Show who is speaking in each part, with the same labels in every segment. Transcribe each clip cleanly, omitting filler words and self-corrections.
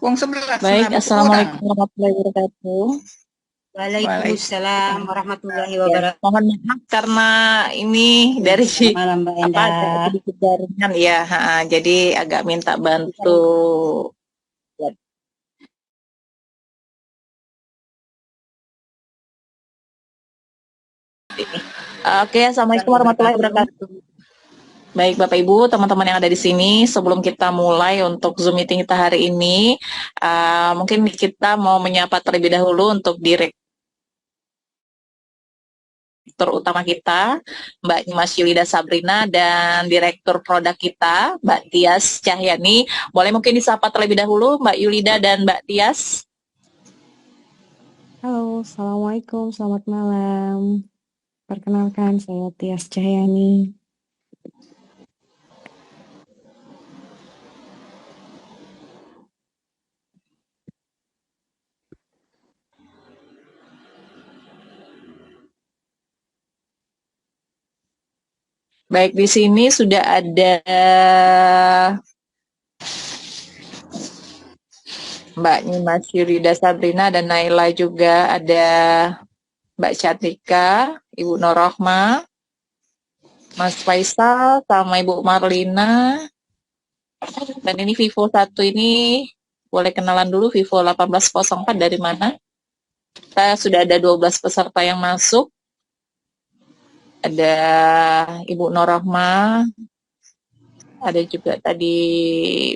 Speaker 1: Wong 11
Speaker 2: Baik,
Speaker 1: lah, buku kurang.
Speaker 2: Assalamualaikum warahmatullahi wabarakatuh.
Speaker 1: Waalaikumsalam
Speaker 3: Waalaikumsalam warahmatullahi
Speaker 2: Ya,
Speaker 3: wabarakatuh.
Speaker 2: mohon maaf karena ini dari
Speaker 3: Selamat malam Mbak
Speaker 2: apa ada
Speaker 3: Endah.
Speaker 2: sedikit jaringan ya, jadi agak minta bantu. Oke, Assalamualaikum warahmatullahi wabarakatuh. Baik, Bapak Ibu, teman-teman yang ada di sini, sebelum kita mulai untuk Zoom meeting kita hari ini, mungkin kita mau menyapa terlebih dahulu untuk direktur utama kita, Mbak Mas Yulida Sabrina, dan direktur produk kita, Mbak Tias Cahyani. Boleh mungkin disapa terlebih dahulu, Mbak Yulida dan Mbak Tias.
Speaker 4: Halo, Assalamualaikum, selamat malam. Perkenalkan, saya Tias Cahyani.
Speaker 2: Baik, di sini sudah ada Mbak Nimas Yulida Sabrina dan Naila juga, ada Mbak Cantika, Ibu Norohma, Mas Faisal, sama Ibu Marlina. Dan ini Vivo 1 ini, boleh kenalan dulu Vivo 1804 dari mana? Kita sudah ada 12 peserta yang masuk. Ada Ibu Norohma, ada juga tadi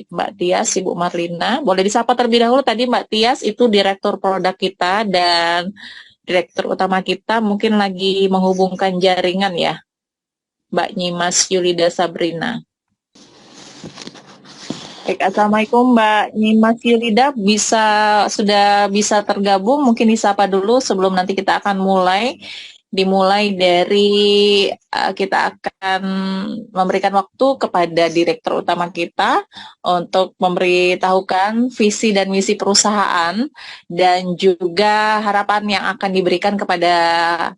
Speaker 2: Mbak Tias, Ibu Marlina. Boleh disapa terlebih dahulu, tadi Mbak Tias itu direktur produk kita dan direktur utama kita mungkin lagi menghubungkan jaringan ya, Mbak Nyimas Yulida Sabrina. Baik, Assalamualaikum Mbak Nyimas Yulida, sudah bisa tergabung, mungkin disapa dulu sebelum nanti kita akan mulai. Dimulai dari kita akan memberikan waktu kepada direktur utama kita untuk memberitahukan visi dan misi perusahaan dan juga harapan yang akan diberikan kepada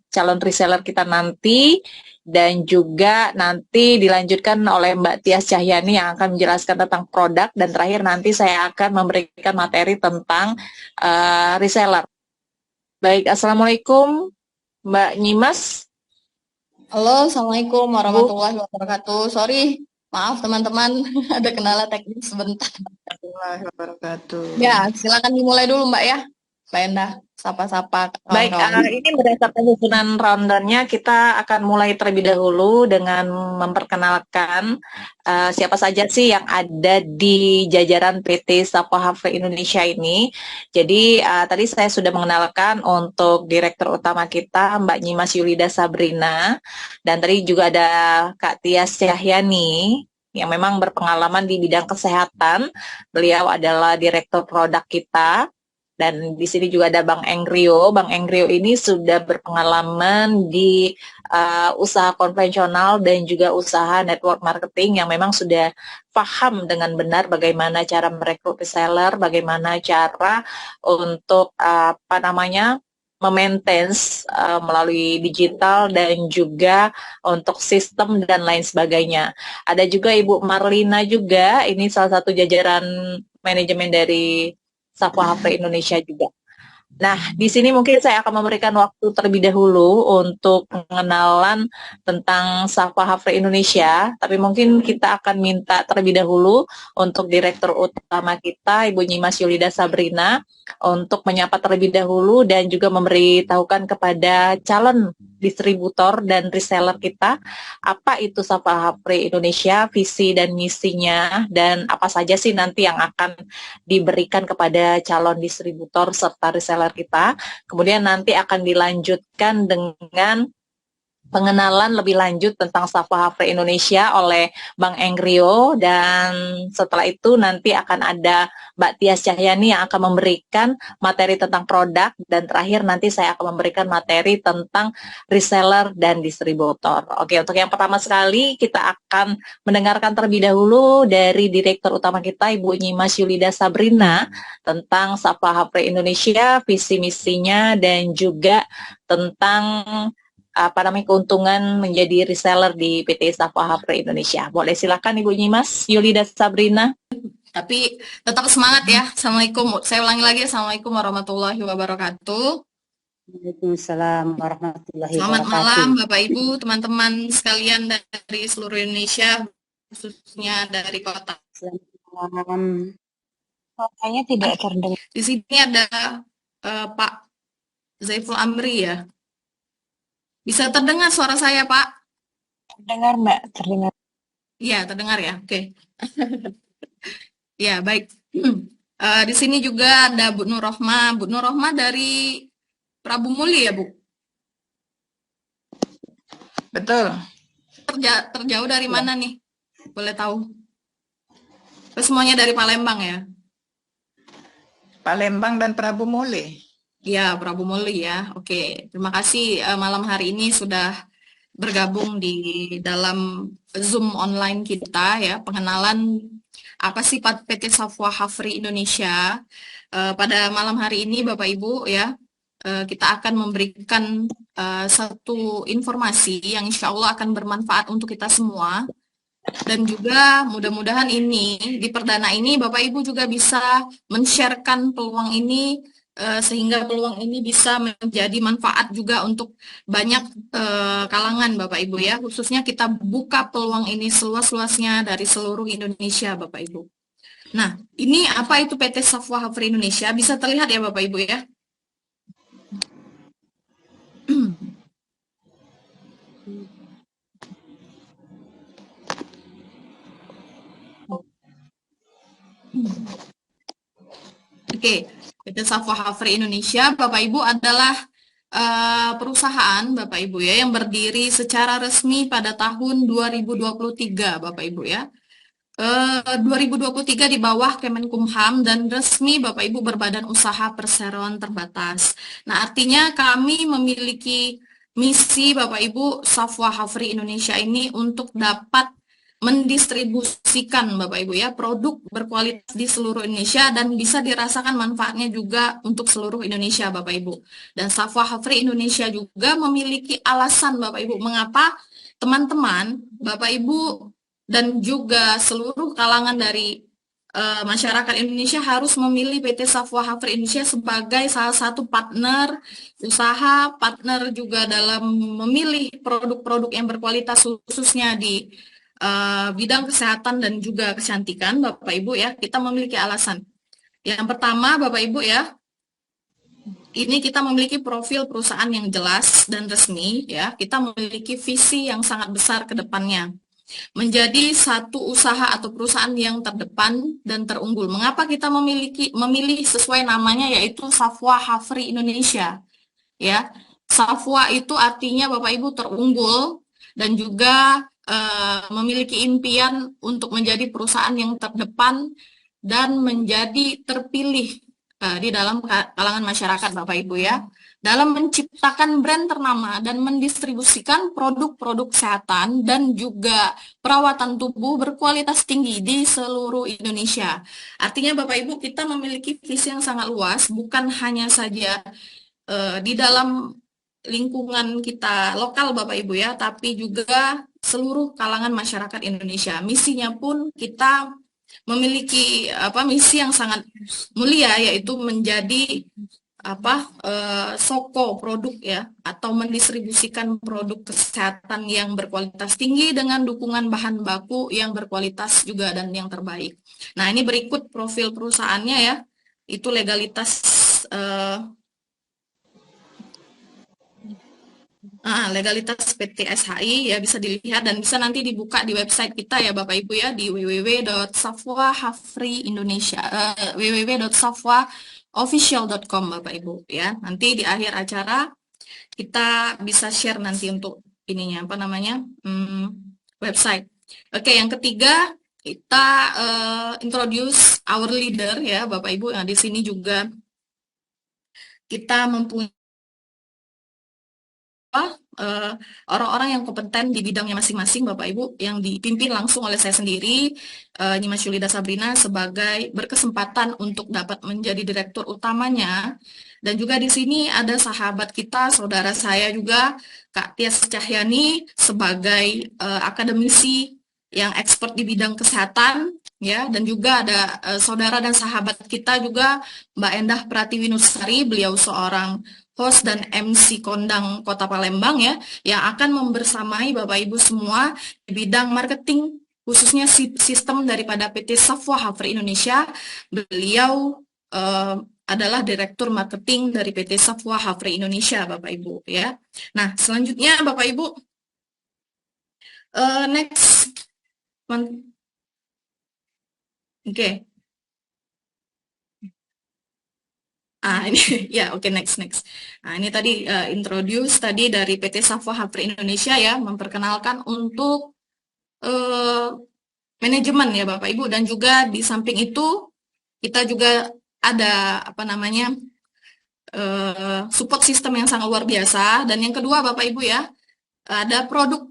Speaker 2: calon reseller kita nanti, dan juga nanti dilanjutkan oleh Mbak Tias Cahyani yang akan menjelaskan tentang produk, dan terakhir nanti saya akan memberikan materi tentang reseller. Baik, Assalamualaikum Mbak Nyimas.
Speaker 5: Halo, Assalamualaikum warahmatullahi wabarakatuh. Sorry, maaf teman-teman, ada kendala teknis sebentar.
Speaker 1: Warahmatullahi wabarakatuh.
Speaker 5: Ya, silakan dimulai dulu Mbak ya. Mbak Endah, sapa-sapa
Speaker 2: Baik,
Speaker 5: kawan-kawan.
Speaker 2: ini berdasarkan susunan rundown-nya, kita akan mulai terlebih dahulu dengan memperkenalkan siapa saja sih yang ada di jajaran PT Sapa Hafre Indonesia ini. Jadi tadi saya sudah mengenalkan untuk direktur utama kita, Mbak Nyimas Yulida Sabrina, dan tadi juga ada Kak Tias Cahyani yang memang berpengalaman di bidang kesehatan. Beliau adalah direktur produk kita. Dan di sini juga ada Bang Engrio. Bang Engrio ini sudah berpengalaman di usaha konvensional dan juga usaha network marketing yang memang sudah paham dengan benar bagaimana cara merekrut reseller, bagaimana cara untuk memaintain melalui digital dan juga untuk sistem dan lain sebagainya. Ada juga Ibu Marlina juga, ini salah satu jajaran manajemen dari Sapa Hafre Indonesia juga. Nah, di sini mungkin saya akan memberikan waktu terlebih dahulu untuk pengenalan tentang Sapa Hafre Indonesia, tapi mungkin kita akan minta terlebih dahulu untuk direktur utama kita, Ibu Nyimas Yulida Sabrina, untuk menyapa terlebih dahulu dan juga memberitahukan kepada calon distributor dan reseller kita apa itu Sapa Hafre Indonesia, visi dan misinya, dan apa saja sih nanti yang akan diberikan kepada calon distributor serta reseller kita. Kemudian nanti akan dilanjutkan dengan pengenalan lebih lanjut tentang Sapa Hafre Indonesia oleh Bang Engrio, dan setelah itu nanti akan ada Mbak Tias Cahyani yang akan memberikan materi tentang produk, dan terakhir nanti saya akan memberikan materi tentang reseller dan distributor. Oke, untuk yang pertama sekali kita akan mendengarkan terlebih dahulu dari direktur utama kita, Ibu Nyimas Yulida Sabrina, tentang Sapa Hafre Indonesia, visi misinya, dan juga tentang keuntungan menjadi reseller di PT Sapa Hafre Indonesia. Boleh silakan Ibu Nyimas Yulida Sabrina.
Speaker 5: Tapi tetap semangat ya. Assalamualaikum. Saya ulangi lagi. Assalamualaikum warahmatullahi wabarakatuh.
Speaker 3: Waalaikumsalam warahmatullahi
Speaker 5: Selamat
Speaker 3: wabarakatuh.
Speaker 5: malam Bapak Ibu, teman-teman sekalian dari seluruh Indonesia, khususnya dari kota.
Speaker 3: Selamat malam.
Speaker 4: Suaranya tidak terdengar.
Speaker 5: Di sini ada Pak Zaiful Amri ya. Bisa terdengar suara saya, Pak?
Speaker 4: Terdengar, Mbak. Terdengar.
Speaker 5: Iya, terdengar ya. Oke. Ya, baik. Di sini juga ada Bu Nur Rohmah. Bu Nur Rohmah dari Prabu Muli ya, Bu?
Speaker 1: Betul.
Speaker 5: Terjauh dari mana nih? Boleh tahu? Semuanya dari Palembang ya?
Speaker 1: Palembang dan Prabu Muli.
Speaker 5: Ya, Prabu Muli ya. Oke, terima kasih malam hari ini sudah bergabung di dalam Zoom online kita ya, pengenalan apa sih PT Safwa Hafri Indonesia. Pada malam hari ini Bapak Ibu ya, kita akan memberikan satu informasi yang insya Allah akan bermanfaat untuk kita semua. Dan juga mudah-mudahan ini, di perdana ini Bapak Ibu juga bisa men-sharekan peluang ini, sehingga peluang ini bisa menjadi manfaat juga untuk banyak kalangan Bapak Ibu ya. Khususnya kita buka peluang ini seluas-luasnya dari seluruh Indonesia Bapak Ibu. Nah, ini apa itu PT Safwa Hafri Indonesia? Bisa terlihat ya Bapak Ibu ya? Oke, PT Safwa Hafri Indonesia, Bapak Ibu adalah perusahaan Bapak Ibu ya yang berdiri secara resmi pada tahun 2023 Bapak Ibu ya. 2023 di bawah Kemenkumham dan resmi Bapak Ibu berbadan usaha perseroan terbatas. Nah, artinya kami memiliki misi Bapak Ibu Safwa Hafri Indonesia ini untuk dapat mendistribusikan Bapak Ibu ya produk berkualitas di seluruh Indonesia dan bisa dirasakan manfaatnya juga untuk seluruh Indonesia Bapak Ibu. Dan Safwa Hafri Indonesia juga memiliki alasan Bapak Ibu mengapa teman-teman Bapak Ibu dan juga seluruh kalangan dari masyarakat Indonesia harus memilih PT Safwa Hafri Indonesia sebagai salah satu partner usaha, partner juga dalam memilih produk-produk yang berkualitas khususnya di bidang kesehatan dan juga kecantikan, Bapak Ibu ya, kita memiliki alasan. Yang pertama, Bapak Ibu ya, ini kita memiliki profil perusahaan yang jelas dan resmi ya, kita memiliki visi yang sangat besar ke depannya. Menjadi satu usaha atau perusahaan yang terdepan dan terunggul. Mengapa kita memilih sesuai namanya yaitu Safwa Hafri Indonesia? Ya, Safwa itu artinya Bapak Ibu terunggul dan juga memiliki impian untuk menjadi perusahaan yang terdepan dan menjadi terpilih di dalam kalangan masyarakat Bapak Ibu ya, dalam menciptakan brand ternama dan mendistribusikan produk-produk kesehatan dan juga perawatan tubuh berkualitas tinggi di seluruh Indonesia. Artinya Bapak Ibu kita memiliki visi yang sangat luas, bukan hanya saja di dalam lingkungan kita lokal Bapak Ibu ya, tapi juga seluruh kalangan masyarakat Indonesia. Misinya pun kita memiliki misi yang sangat mulia yaitu menjadi soko produk ya atau mendistribusikan produk kesehatan yang berkualitas tinggi dengan dukungan bahan baku yang berkualitas juga dan yang terbaik. Nah, ini berikut profil perusahaannya ya. Itu legalitas legalitas PT SHI ya bisa dilihat dan bisa nanti dibuka di website kita ya Bapak Ibu ya di www.safwaofficial.com Bapak Ibu ya. Nanti di akhir acara kita bisa share nanti untuk ininya website. Oke, yang ketiga kita introduce our leader ya Bapak Ibu. Nah, di sini juga kita mempunyai orang-orang yang kompeten di bidangnya masing-masing Bapak Ibu yang dipimpin langsung oleh saya sendiri Nyi Mas Yulida Sabrina sebagai berkesempatan untuk dapat menjadi direktur utamanya. Dan juga di sini ada sahabat kita, saudara saya juga Kak Tias Cahyani sebagai akademisi yang expert di bidang kesehatan, ya, dan juga ada saudara dan sahabat kita juga, Mbak Endah Pratiwinusari, beliau seorang host dan MC kondang Kota Palembang, ya, yang akan membersamai Bapak Ibu semua di bidang marketing, khususnya sistem daripada PT Safwa Hafri Indonesia. Beliau adalah Direktur Marketing dari PT Safwa Hafri Indonesia, Bapak Ibu, ya. Nah, selanjutnya Bapak Ibu, next. Oke. Ini ya, oke, next. Nah, ini tadi introduce tadi dari PT Safwa Hafri Indonesia, ya, memperkenalkan untuk manajemen, ya Bapak Ibu, dan juga di samping itu kita juga ada apa namanya support system yang sangat luar biasa. Dan yang kedua Bapak Ibu, ya, ada produk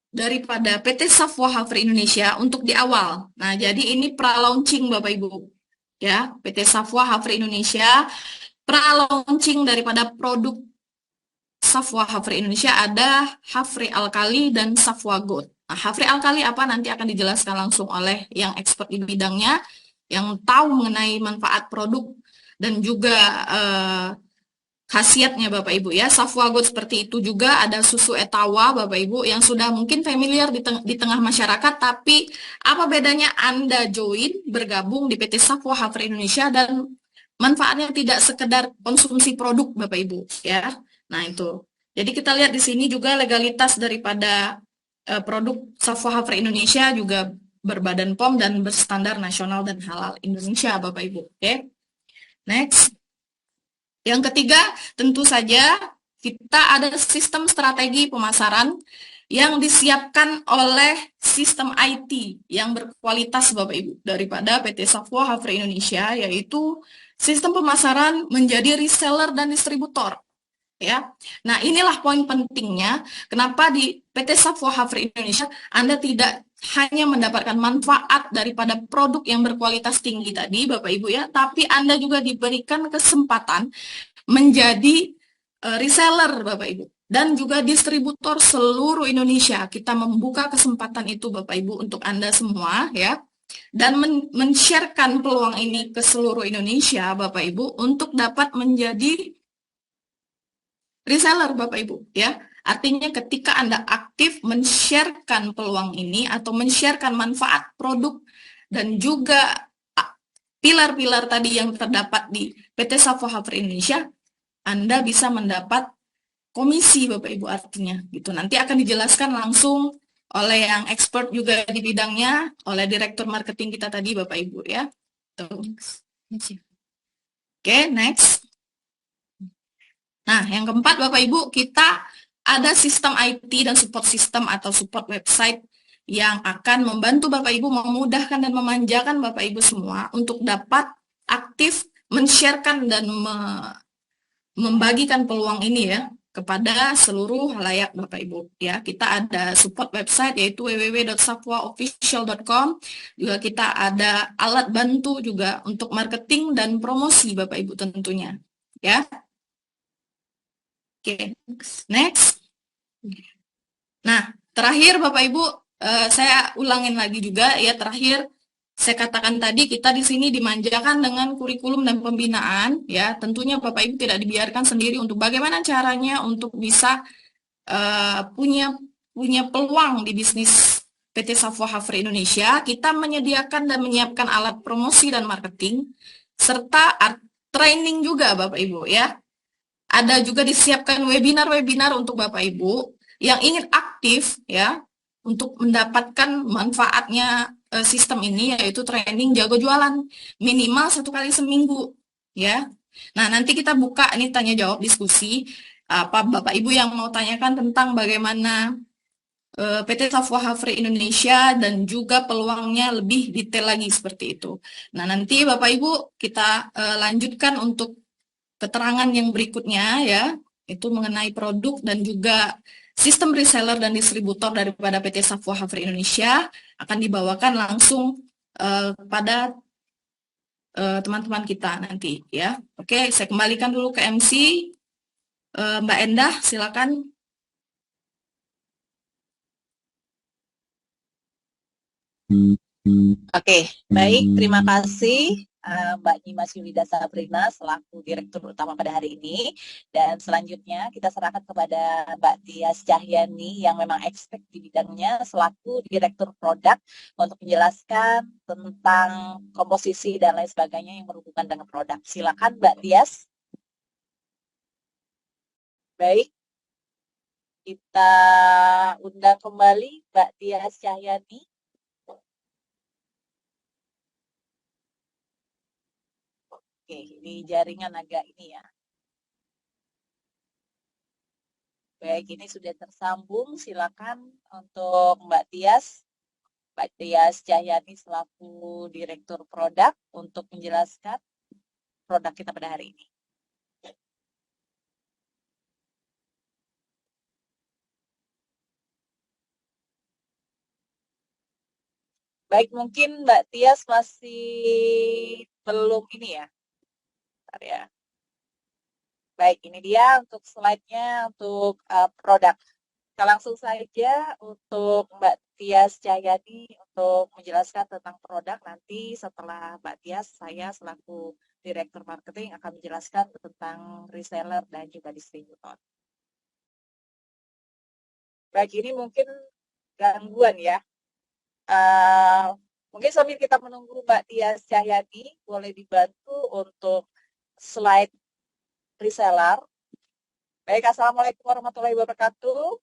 Speaker 5: daripada PT Safwa Hafri Indonesia untuk di awal. Nah, jadi ini pra-launching Bapak Ibu, ya, PT Safwa Hafri Indonesia pra-launching daripada produk Safwa Hafri Indonesia ada Hafri Alkali dan Safwa Gold. Nah, Hafri Alkali apa nanti akan dijelaskan langsung oleh yang expert di bidangnya, yang tahu mengenai manfaat produk dan juga khasiatnya Bapak Ibu, ya. Safwa Gold seperti itu juga, ada susu Etawa Bapak Ibu yang sudah mungkin familiar di tengah masyarakat, tapi apa bedanya Anda join bergabung di PT Safwa Hafri Indonesia dan manfaatnya tidak sekedar konsumsi produk Bapak Ibu, ya. Nah, itu. Jadi kita lihat di sini juga legalitas daripada produk Safwa Hafri Indonesia juga berbadan POM dan berstandar nasional dan halal Indonesia Bapak Ibu. Oke. Next. Yang ketiga, tentu saja kita ada sistem strategi pemasaran yang disiapkan oleh sistem IT yang berkualitas Bapak Ibu daripada PT Safwa Hafri Indonesia, yaitu sistem pemasaran menjadi reseller dan distributor, ya. Nah, inilah poin pentingnya kenapa di PT Safwa Hafri Indonesia Anda tidak hanya mendapatkan manfaat daripada produk yang berkualitas tinggi tadi Bapak Ibu, ya, tapi Anda juga diberikan kesempatan menjadi reseller Bapak Ibu dan juga distributor seluruh Indonesia. Kita membuka kesempatan itu Bapak Ibu untuk Anda semua, ya, dan men-sharekan peluang ini ke seluruh Indonesia Bapak Ibu untuk dapat menjadi reseller Bapak Ibu, ya. Artinya ketika Anda aktif men-sharekan peluang ini atau men-sharekan manfaat produk dan juga pilar-pilar tadi yang terdapat di PT Safwa Hafri Indonesia, Anda bisa mendapat komisi Bapak Ibu, artinya gitu. Nanti akan dijelaskan langsung oleh yang expert juga di bidangnya, oleh Direktur Marketing kita tadi Bapak Ibu, ya. Oke, next. Nah, yang keempat Bapak Ibu, kita ada sistem IT dan support system atau support website yang akan membantu Bapak Ibu, memudahkan dan memanjakan Bapak Ibu semua untuk dapat aktif men-sharekan dan membagikan peluang ini, ya, kepada seluruh halayak Bapak Ibu, ya. Kita ada support website yaitu www.safwaofficial.com. Juga kita ada alat bantu juga untuk marketing dan promosi Bapak Ibu tentunya, ya. Oke, next. Nah, terakhir Bapak Ibu, saya ulangin lagi juga, ya, terakhir saya katakan tadi kita di sini dimanjakan dengan kurikulum dan pembinaan, ya. Tentunya Bapak Ibu tidak dibiarkan sendiri untuk bagaimana caranya untuk bisa punya peluang di bisnis PT Safwa Hafri Indonesia. Kita menyediakan dan menyiapkan alat promosi dan marketing serta training juga Bapak Ibu, ya. Ada juga disiapkan webinar-webinar untuk Bapak Ibu yang ingin aktif, ya, untuk mendapatkan manfaatnya sistem ini, yaitu training jago jualan minimal 1 kali seminggu, ya. Nah, nanti kita buka ini tanya jawab diskusi apa Bapak Ibu yang mau tanyakan tentang bagaimana PT Safwa Hafri Indonesia dan juga peluangnya lebih detail lagi seperti itu. Nah, nanti Bapak Ibu kita lanjutkan untuk keterangan yang berikutnya, ya, itu mengenai produk dan juga sistem reseller dan distributor daripada PT Safwa Hafri Indonesia akan dibawakan langsung pada teman-teman kita nanti, ya. Oke, saya kembalikan dulu ke MC. Mbak Endah, silakan.
Speaker 2: Oke, baik. Terima kasih Mbak Nyimas Yulida Sabrina selaku Direktur Utama pada hari ini. Dan selanjutnya kita serahkan kepada Mbak Tias Cahyani yang memang expert di bidangnya selaku Direktur Produk untuk menjelaskan tentang komposisi dan lain sebagainya yang berhubungan dengan produk. Silakan Mbak Tias. Baik, kita undang kembali Mbak Tias Cahyani. Oke, ini jaringan agak ini ya. Baik, ini sudah tersambung. Silakan untuk Mbak Tias. Mbak Tias Cahyani selaku Direktur Produk untuk menjelaskan produk kita pada hari ini. Baik, mungkin Mbak Tias masih belum ini ya. Bentar ya. Baik, ini dia untuk slide-nya untuk produk. Kita langsung saja untuk Mbak Tias Cahyani untuk menjelaskan tentang produk. Nanti setelah Mbak Tias, saya selaku Direktur Marketing akan menjelaskan tentang reseller dan juga distributor. Baik, ini mungkin gangguan ya. Mungkin sambil kita menunggu Mbak Tias Cahyani, boleh dibantu untuk slide reseller. Baik, Assalamualaikum warahmatullahi wabarakatuh.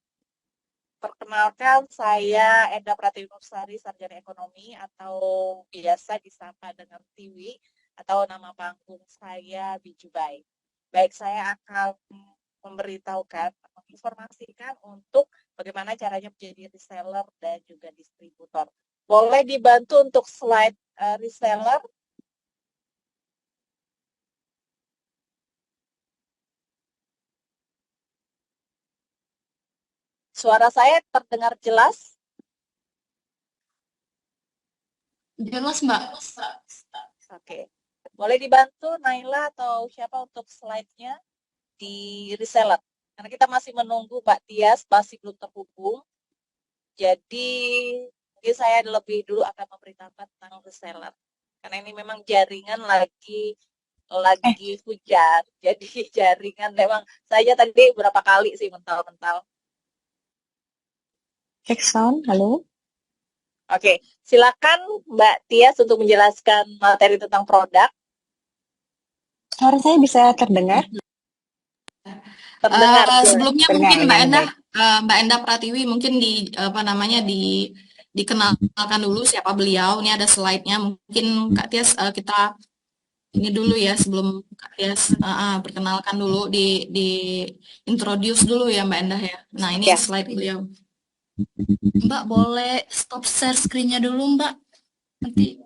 Speaker 2: Perkenalkan, saya Enda Pratiwi Nursari, Sarjana Ekonomi atau biasa disapa dengan Tiwi atau nama panggung saya Bijubai. Baik, saya akan memberitahukan, menginformasikan untuk bagaimana caranya menjadi reseller dan juga distributor. Boleh dibantu untuk slide reseller? Suara saya terdengar jelas?
Speaker 5: Jelas, Mbak.
Speaker 2: Oke. Boleh dibantu Naila atau siapa untuk slide-nya di reseller? Karena kita masih menunggu Mbak Tias, masih belum terhubung. Jadi mungkin saya lebih dulu akan memberitahukan tentang reseller. Karena ini memang jaringan lagi hujan. Jadi jaringan memang saya tadi berapa kali sih mental-mental.
Speaker 4: Cek sound, halo.
Speaker 2: Oke, silakan Mbak Tias untuk menjelaskan materi tentang produk.
Speaker 4: Suara saya bisa terdengar?
Speaker 2: Terdengar.
Speaker 5: Sebelumnya
Speaker 4: Terdengar,
Speaker 5: mungkin Mbak
Speaker 4: ya,
Speaker 5: Endah,
Speaker 4: baik.
Speaker 5: Mbak Endah Pratiwi mungkin dikenalkan dulu siapa beliau. Ini ada slide-nya. Mungkin Kak Tias kita ini dulu ya sebelum Kak Tias perkenalkan dulu di introduce dulu ya Mbak Endah ya. Nah, ini
Speaker 2: Ya.
Speaker 5: slide beliau. Mbak boleh stop share screen-nya dulu Mbak. Nanti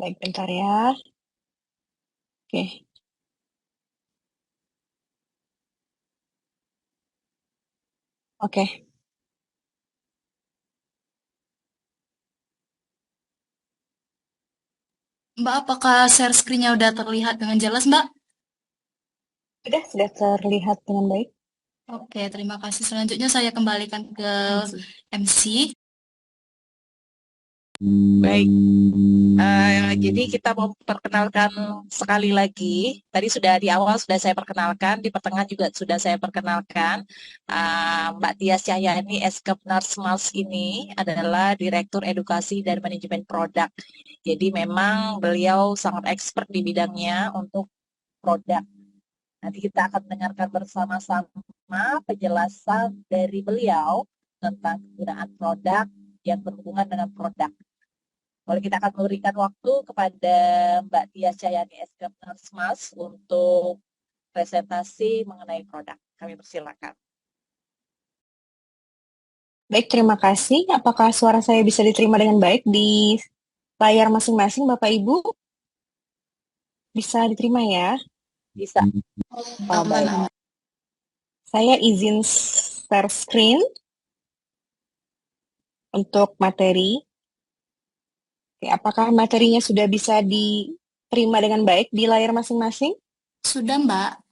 Speaker 4: Baik, bentar ya. Oke. Oke.
Speaker 5: Mbak apakah share screen-nya udah terlihat dengan jelas Mbak?
Speaker 4: Sudah terlihat dengan baik.
Speaker 5: Oke, terima kasih. Selanjutnya saya kembalikan ke MC.
Speaker 2: Baik, jadi kita mau perkenalkan sekali lagi. Tadi sudah di awal sudah saya perkenalkan, di pertengahan juga sudah saya perkenalkan. Mbak Tias Cahyani, SK Narsmals ini adalah Direktur Edukasi dan Manajemen Produk. Jadi memang beliau sangat expert di bidangnya untuk produk. Nanti kita akan mendengarkan bersama-sama penjelasan dari beliau tentang penggunaan produk yang berhubungan dengan produk. Kalau kita akan memberikan waktu kepada Mbak Tias Cahyani SK Narsmas untuk presentasi mengenai produk. Kami persilakan.
Speaker 4: Baik, terima kasih. Apakah suara saya bisa diterima dengan baik di layar masing-masing, Bapak Ibu? Bisa diterima ya?
Speaker 2: Bisa.
Speaker 5: Aman.
Speaker 4: Saya izin share screen untuk materi. Oke, apakah materinya sudah bisa diterima dengan baik di layar masing-masing?
Speaker 5: Sudah Mbak.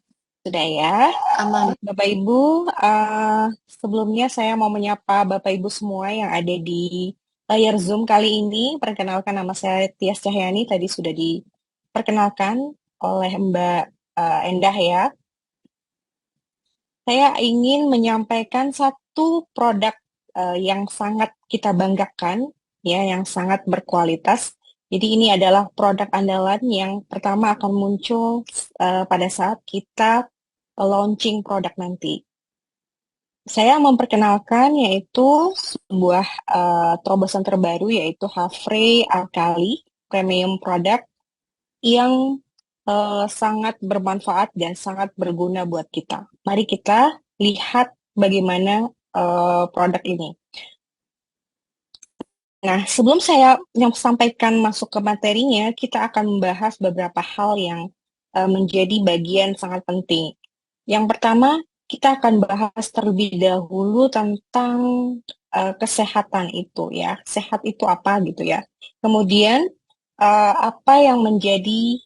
Speaker 4: Sudah ya.
Speaker 1: Aman.
Speaker 4: Bapak Ibu, sebelumnya saya mau menyapa Bapak Ibu semua yang ada di layar Zoom kali ini. Perkenalkan, nama saya Tias Cahyani, tadi sudah diperkenalkan oleh Mbak Endah ya. Saya ingin menyampaikan satu produk yang sangat kita banggakan, ya, yang sangat berkualitas. Jadi ini adalah produk andalan yang pertama akan muncul pada saat kita launching produk nanti. Saya memperkenalkan yaitu sebuah terobosan terbaru yaitu Havre Alkali Premium Product yang sangat bermanfaat dan sangat berguna buat kita. Mari kita lihat bagaimana produk ini. Nah, sebelum saya sampaikan masuk ke materinya, kita akan membahas beberapa hal yang menjadi bagian sangat penting. Yang pertama, kita akan bahas terlebih dahulu tentang kesehatan itu ya. Sehat itu apa gitu ya. Kemudian apa yang menjadi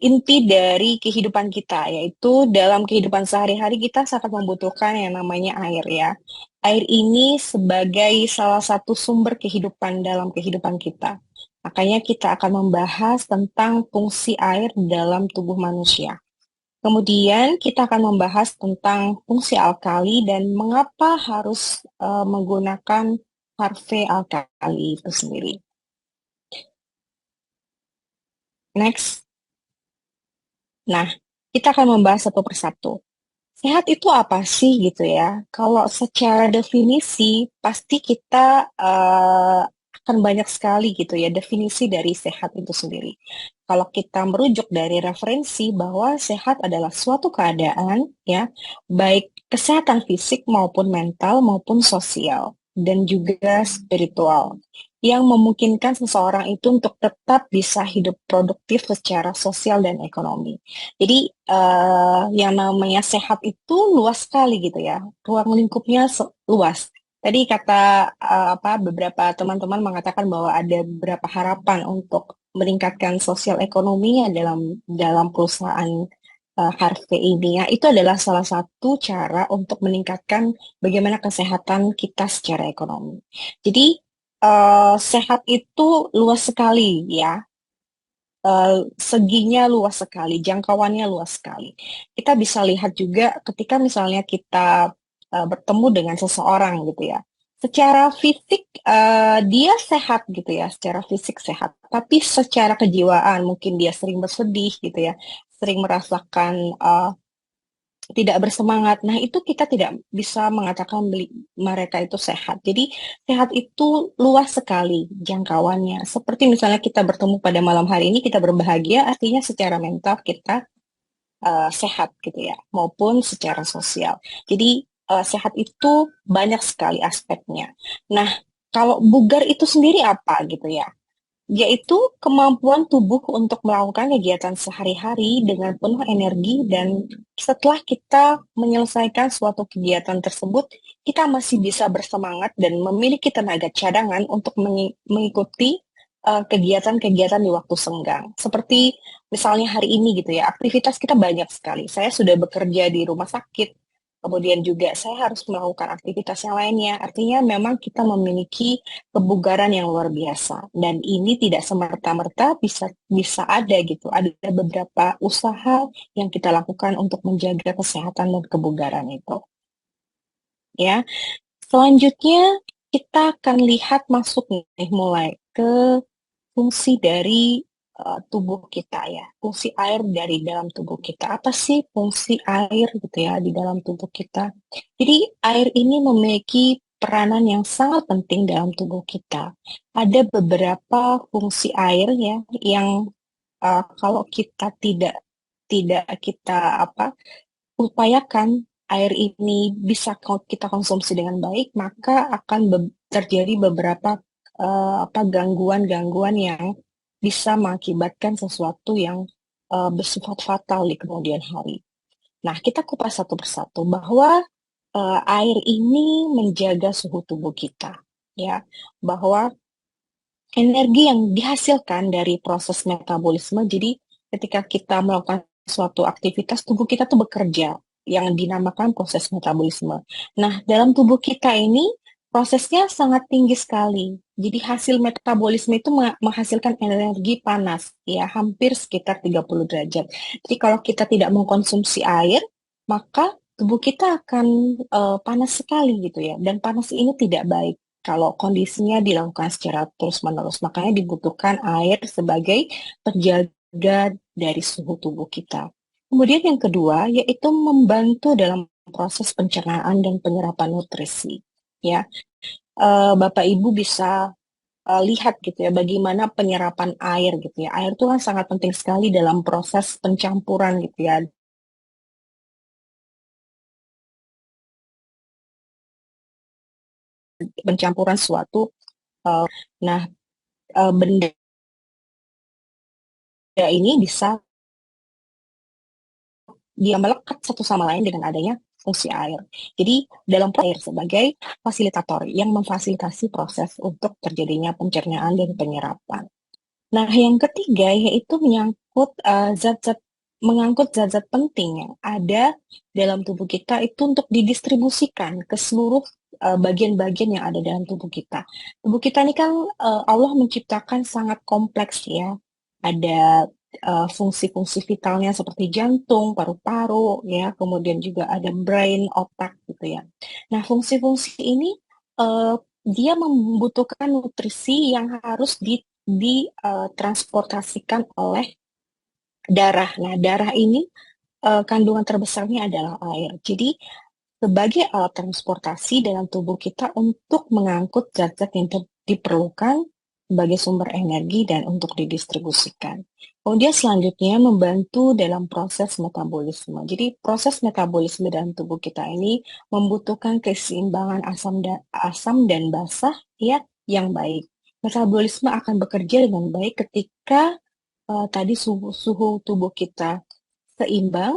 Speaker 4: inti dari kehidupan kita, yaitu dalam kehidupan sehari-hari kita sangat membutuhkan yang namanya air ya. Air ini sebagai salah satu sumber kehidupan dalam kehidupan kita. Makanya kita akan membahas tentang fungsi air dalam tubuh manusia. Kemudian kita akan membahas tentang fungsi alkali dan mengapa harus menggunakan Havre Alkali itu sendiri. Next. Nah, kita akan membahas satu persatu. Sehat itu apa sih gitu ya? Kalau secara definisi, pasti kita akan banyak sekali gitu ya definisi dari sehat itu sendiri. Kalau kita merujuk dari referensi bahwa sehat adalah suatu keadaan ya, baik kesehatan fisik maupun mental maupun sosial dan juga spiritual yang memungkinkan seseorang itu untuk tetap bisa hidup produktif secara sosial dan ekonomi. Jadi yang namanya sehat itu luas sekali gitu ya, ruang lingkupnya luas. Tadi kata beberapa teman-teman mengatakan bahwa ada beberapa harapan untuk meningkatkan sosial ekonominya dalam perusahaan Harvey ini ya. Itu adalah salah satu cara untuk meningkatkan bagaimana kesehatan kita secara ekonomi. Jadi sehat itu luas sekali ya. Seginya luas sekali, jangkauannya luas sekali. Kita bisa lihat juga ketika misalnya kita bertemu dengan seseorang gitu ya. Secara fisik dia sehat gitu ya, secara fisik sehat. Tapi secara kejiwaan mungkin dia sering bersedih gitu ya, sering merasakan tidak bersemangat. Nah, itu kita tidak bisa mengatakan mereka itu sehat. Jadi, sehat itu luas sekali jangkauannya. Seperti misalnya kita bertemu pada malam hari ini, kita berbahagia, artinya secara mental kita sehat gitu ya, maupun secara sosial. Jadi, sehat itu banyak sekali aspeknya. Nah, kalau bugar itu sendiri apa gitu ya? Yaitu kemampuan tubuh untuk melakukan kegiatan sehari-hari dengan penuh energi dan setelah kita menyelesaikan suatu kegiatan tersebut, kita masih bisa bersemangat dan memiliki tenaga cadangan untuk mengikuti kegiatan-kegiatan di waktu senggang. Seperti misalnya hari ini gitu ya, aktivitas kita banyak sekali. Saya sudah bekerja di rumah sakit, kemudian juga saya harus melakukan aktivitas yang lainnya. Artinya memang kita memiliki kebugaran yang luar biasa. Dan ini tidak semerta-merta bisa ada gitu. Ada beberapa usaha yang kita lakukan untuk menjaga kesehatan dan kebugaran itu. Ya. Selanjutnya kita akan lihat masuk nih mulai ke fungsi dari tubuh kita ya, fungsi air dari dalam tubuh kita. Apa sih fungsi air gitu ya di dalam tubuh kita? Jadi air ini memiliki peranan yang sangat penting dalam tubuh kita. Ada beberapa fungsi air ya yang kalau kita tidak kita upayakan air ini bisa kita konsumsi dengan baik, maka akan terjadi beberapa gangguan-gangguan yang bisa mengakibatkan sesuatu yang bersifat fatal di kemudian hari. Nah, kita kupas satu persatu bahwa air ini menjaga suhu tubuh kita, ya, bahwa energi yang dihasilkan dari proses metabolisme, jadi ketika kita melakukan suatu aktivitas, tubuh kita tuh bekerja, yang dinamakan proses metabolisme. Nah, dalam tubuh kita ini, prosesnya sangat tinggi sekali. Jadi hasil metabolisme itu menghasilkan energi panas, ya hampir sekitar 30 derajat. Jadi kalau kita tidak mengkonsumsi air, maka tubuh kita akan panas sekali gitu ya. Dan panas ini tidak baik kalau kondisinya dilakukan secara terus-menerus. Makanya dibutuhkan air sebagai penjaga dari suhu tubuh kita. Kemudian yang kedua yaitu membantu dalam proses pencernaan dan penyerapan nutrisi. Ya, Bapak Ibu bisa lihat gitu ya bagaimana penyerapan air gitu ya. Air itu kan sangat penting sekali dalam proses pencampuran gitu ya. Pencampuran suatu benda ini bisa dia melekat satu sama lain dengan adanya fungsi air. Jadi dalam air sebagai fasilitator yang memfasilitasi proses untuk terjadinya pencernaan dan penyerapan. Nah, yang ketiga yaitu mengangkut zat-zat penting yang ada dalam tubuh kita itu untuk didistribusikan ke seluruh bagian-bagian yang ada dalam tubuh kita. Tubuh kita ini kan Allah menciptakan sangat kompleks ya. Ada fungsi-fungsi vitalnya seperti jantung, paru-paru, ya, kemudian juga ada brain, otak gitu ya. Nah, fungsi-fungsi ini dia membutuhkan nutrisi yang harus ditransportasikan oleh darah. Nah, darah ini kandungan terbesarnya adalah air. Jadi, sebagai alat transportasi dalam tubuh kita untuk mengangkut zat-zat yang diperlukan sebagai sumber energi dan untuk didistribusikan. Kemudian selanjutnya membantu dalam proses metabolisme. Jadi proses metabolisme dalam tubuh kita ini membutuhkan keseimbangan asam dan basa ya yang baik. Metabolisme akan bekerja dengan baik ketika tadi suhu tubuh kita seimbang,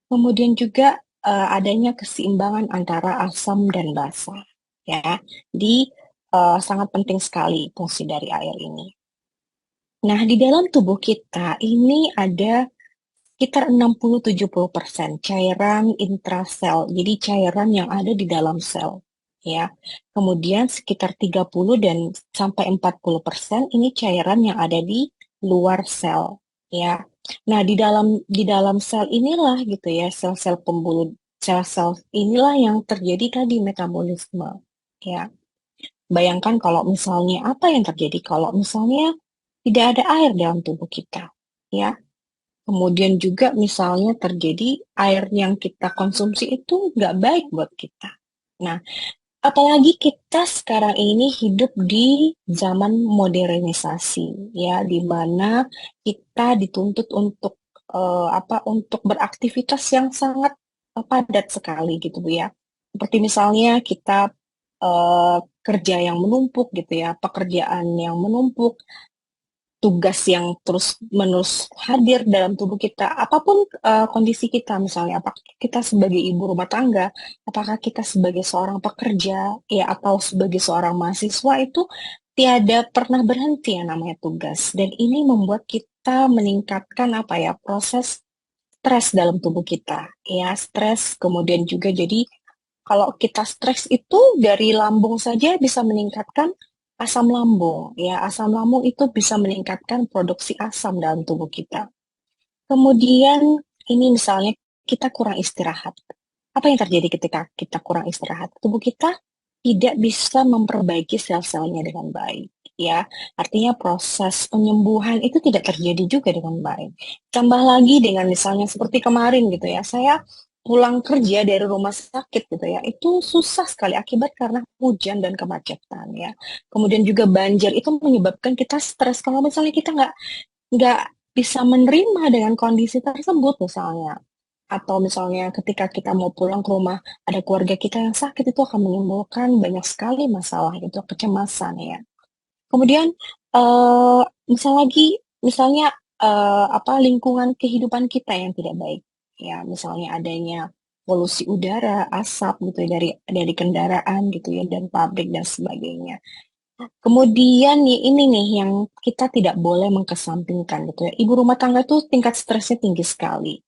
Speaker 4: kemudian juga adanya keseimbangan antara asam dan basa. Ya, jadi sangat penting sekali fungsi dari air ini. Nah, di dalam tubuh kita ini ada sekitar 60-70% cairan intrasel, jadi cairan yang ada di dalam sel. Ya, kemudian sekitar 30 dan sampai 40% ini cairan yang ada di luar sel. Ya, nah di dalam sel inilah gitu ya sel-sel pembuluh sel-sel inilah yang terjadi tadi metabolisme. Ya, bayangkan kalau misalnya apa yang terjadi kalau misalnya tidak ada air dalam tubuh kita, ya. Kemudian juga misalnya terjadi air yang kita konsumsi itu nggak baik buat kita. Nah, apalagi kita sekarang ini hidup di zaman modernisasi, ya, di mana kita dituntut untuk untuk beraktivitas yang sangat padat sekali gitu Bu ya. Seperti misalnya kita kerja yang menumpuk gitu ya, pekerjaan yang menumpuk, tugas yang terus-menerus hadir dalam tubuh kita, apapun kondisi kita, misalnya apakah kita sebagai ibu rumah tangga, apakah kita sebagai seorang pekerja, ya atau sebagai seorang mahasiswa itu tiada pernah berhenti yang namanya tugas, dan ini membuat kita meningkatkan proses stres dalam tubuh kita, ya stres, kemudian juga jadi kalau kita stres itu dari lambung saja bisa meningkatkan asam lambung, ya asam lambung itu bisa meningkatkan produksi asam dalam tubuh kita. Kemudian ini misalnya kita kurang istirahat. Apa yang terjadi ketika kita kurang istirahat? Tubuh kita tidak bisa memperbaiki sel-selnya dengan baik, ya. Artinya proses penyembuhan itu tidak terjadi juga dengan baik. Tambah lagi dengan misalnya seperti kemarin gitu ya, saya pulang kerja dari rumah sakit gitu ya, itu susah sekali akibat karena hujan dan kemacetan ya. Kemudian juga banjir itu menyebabkan kita stres kalau misalnya kita nggak bisa menerima dengan kondisi tersebut misalnya. Atau misalnya ketika kita mau pulang ke rumah ada keluarga kita yang sakit itu akan menimbulkan banyak sekali masalah gitu, kecemasan ya. Kemudian misalnya lingkungan kehidupan kita yang tidak baik. Ya, misalnya adanya polusi udara, asap gitu ya, dari kendaraan gitu ya, dan pabrik dan sebagainya. Kemudian ini nih yang kita tidak boleh mengkesampingkan gitu ya. Ibu rumah tangga tuh tingkat stresnya tinggi sekali.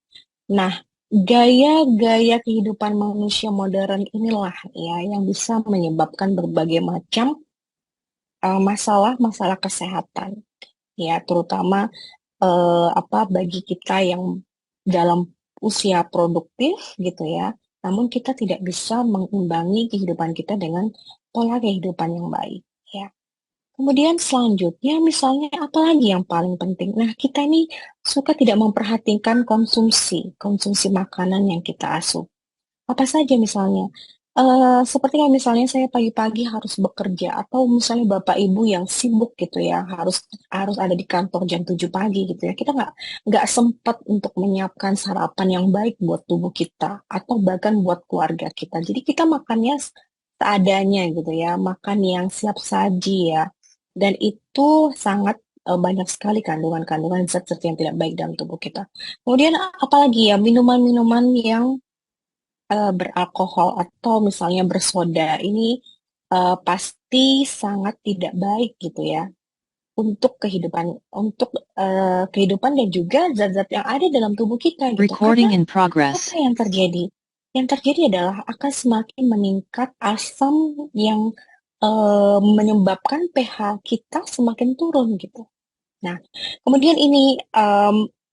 Speaker 4: Nah, gaya-gaya kehidupan manusia modern inilah ya yang bisa menyebabkan berbagai macam masalah-masalah kesehatan ya, terutama bagi kita yang dalam usia produktif gitu ya. Namun kita tidak bisa mengimbangi kehidupan kita dengan pola kehidupan yang baik ya. Kemudian selanjutnya misalnya apalagi yang paling penting. Nah, kita ini suka tidak memperhatikan konsumsi makanan yang kita asup. Apa saja misalnya? Seperti kalau misalnya saya pagi-pagi harus bekerja atau misalnya Bapak Ibu yang sibuk gitu ya, harus harus ada di kantor jam 7 pagi gitu ya. Kita nggak sempat untuk menyiapkan sarapan yang baik buat tubuh kita atau bahkan buat keluarga kita. Jadi kita makannya seadanya gitu ya, makan yang siap saji ya. Dan itu sangat banyak sekali kandungan-kandungan zat-zat yang tidak baik dalam tubuh kita. Kemudian apalagi ya, minuman-minuman yang beralkohol atau misalnya bersoda ini pasti sangat tidak baik gitu ya untuk kehidupan dan juga zat-zat yang ada dalam tubuh kita gitu.
Speaker 6: Recording
Speaker 4: Karena
Speaker 6: in progress.
Speaker 4: apa yang terjadi? Yang terjadi adalah akan semakin meningkat asam yang menyebabkan pH kita semakin turun gitu. Nah, kemudian ini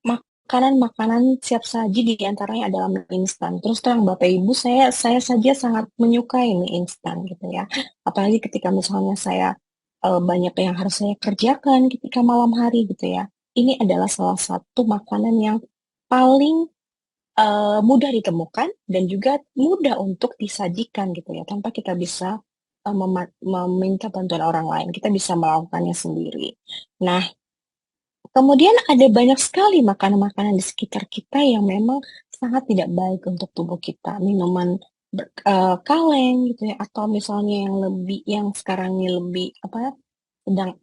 Speaker 4: makanan-makanan siap saji di antaranya adalah mie instan. Terus terang Bapak Ibu, saya saja sangat menyukai mie instan gitu ya. Apalagi ketika misalnya saya banyak yang harus saya kerjakan ketika malam hari gitu ya. Ini adalah salah satu makanan yang paling mudah ditemukan dan juga mudah untuk disajikan gitu ya, tanpa kita bisa meminta bantuan orang lain. Kita bisa melakukannya sendiri. Nah, kemudian ada banyak sekali makanan-makanan di sekitar kita yang memang sangat tidak baik untuk tubuh kita. Minuman kaleng gitu ya, atau misalnya yang sekarang ini lebih sedang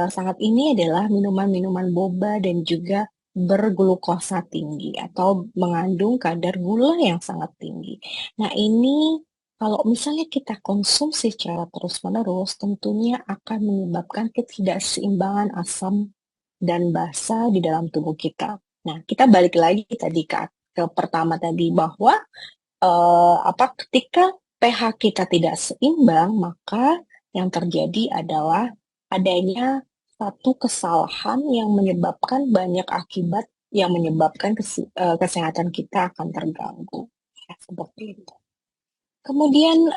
Speaker 4: sangat ini adalah minuman-minuman boba dan juga berglukosa tinggi atau mengandung kadar gula yang sangat tinggi. Nah, ini kalau misalnya kita konsumsi secara terus-menerus, tentunya akan menyebabkan ketidakseimbangan asam dan basa di dalam tubuh kita. Nah, kita balik lagi tadi ke pertama tadi bahwa ketika pH kita tidak seimbang, maka yang terjadi adalah adanya satu kesalahan yang menyebabkan banyak akibat yang menyebabkan kesehatan kita akan terganggu. Ya, seperti itu. Kemudian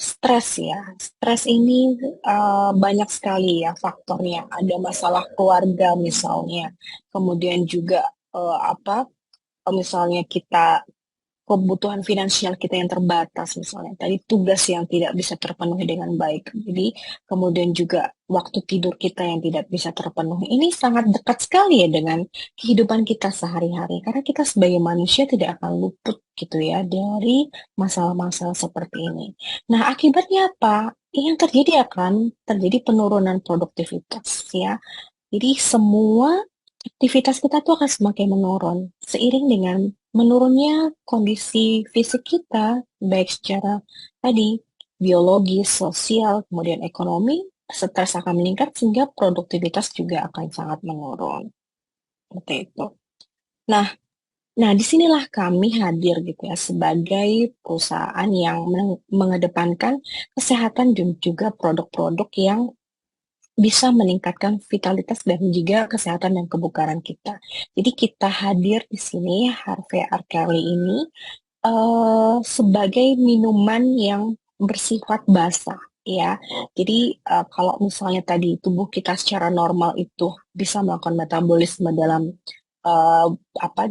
Speaker 4: stres ya, stres ini banyak sekali ya faktornya. Ada masalah keluarga misalnya, kemudian juga misalnya kebutuhan finansial kita yang terbatas misalnya. Tadi tugas yang tidak bisa terpenuhi dengan baik. Jadi kemudian juga waktu tidur kita yang tidak bisa terpenuhi. Ini sangat dekat sekali ya dengan kehidupan kita sehari-hari. Karena kita sebagai manusia tidak akan luput gitu ya dari masalah-masalah seperti ini. Nah, akibatnya apa? Yang terjadi akan terjadi penurunan produktivitas ya. Jadi semua aktivitas kita tuh akan semakin menurun seiring dengan menurunnya kondisi fisik kita, baik secara tadi biologis, sosial, kemudian ekonomi, stres akan meningkat sehingga produktivitas juga akan sangat menurun. Seperti itu. Nah, disinilah kami hadir gitu ya sebagai perusahaan yang mengedepankan kesehatan dan juga produk-produk yang bisa meningkatkan vitalitas dan juga kesehatan dan kebugaran kita. Jadi kita hadir di sini Harvey Arkeli ini sebagai minuman yang bersifat basah ya. Jadi kalau misalnya tadi tubuh kita secara normal itu bisa melakukan metabolisme dalam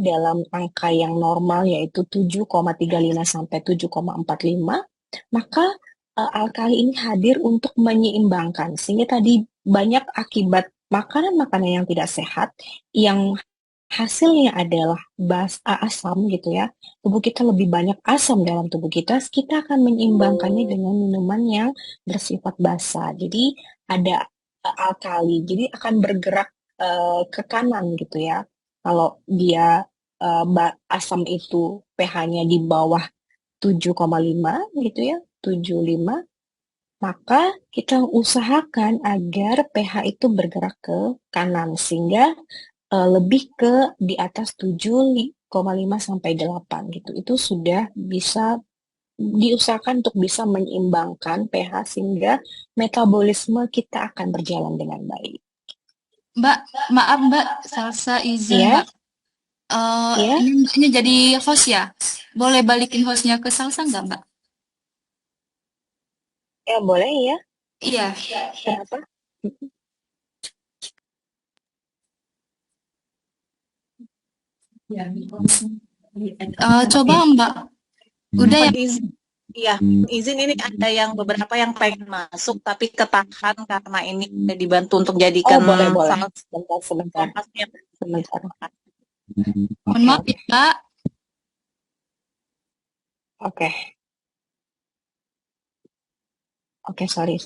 Speaker 4: dalam angka yang normal yaitu 7,35 sampai 7,45, maka alkali ini hadir untuk menyeimbangkan sehingga tadi banyak akibat makanan-makanan yang tidak sehat yang hasilnya adalah asam gitu ya. Tubuh kita lebih banyak asam dalam tubuh kita akan menyeimbangkannya dengan minuman yang bersifat basa. Jadi ada alkali, jadi akan bergerak ke kanan gitu ya. Kalau dia asam itu pH-nya di bawah 7,5 gitu ya, 75, maka kita usahakan agar pH itu bergerak ke kanan sehingga lebih ke di atas 7,5 sampai 8 gitu. Itu sudah bisa diusahakan untuk bisa menyeimbangkan pH sehingga metabolisme kita akan berjalan dengan baik.
Speaker 5: Mbak, maaf Mbak, Salsa izin
Speaker 4: Ya,
Speaker 5: Mbak.
Speaker 4: ya,
Speaker 5: Ini mbaknya jadi host ya? Boleh balikin hostnya ke Salsa nggak Mbak?
Speaker 4: ya boleh ya.
Speaker 5: Iya.
Speaker 4: Kenapa?
Speaker 5: Coba Mbak, udah ya?
Speaker 2: Izin, iya, izin ini ada yang beberapa yang pengen masuk tapi ketahan karena ini udah dibantu untuk
Speaker 4: Oh,
Speaker 2: jadikan
Speaker 4: boleh.
Speaker 2: salah
Speaker 4: Sebentar.
Speaker 2: hostnya.
Speaker 4: Sebentar.
Speaker 5: Mohon maaf ya Mbak.
Speaker 4: Oke. Oke, sorry.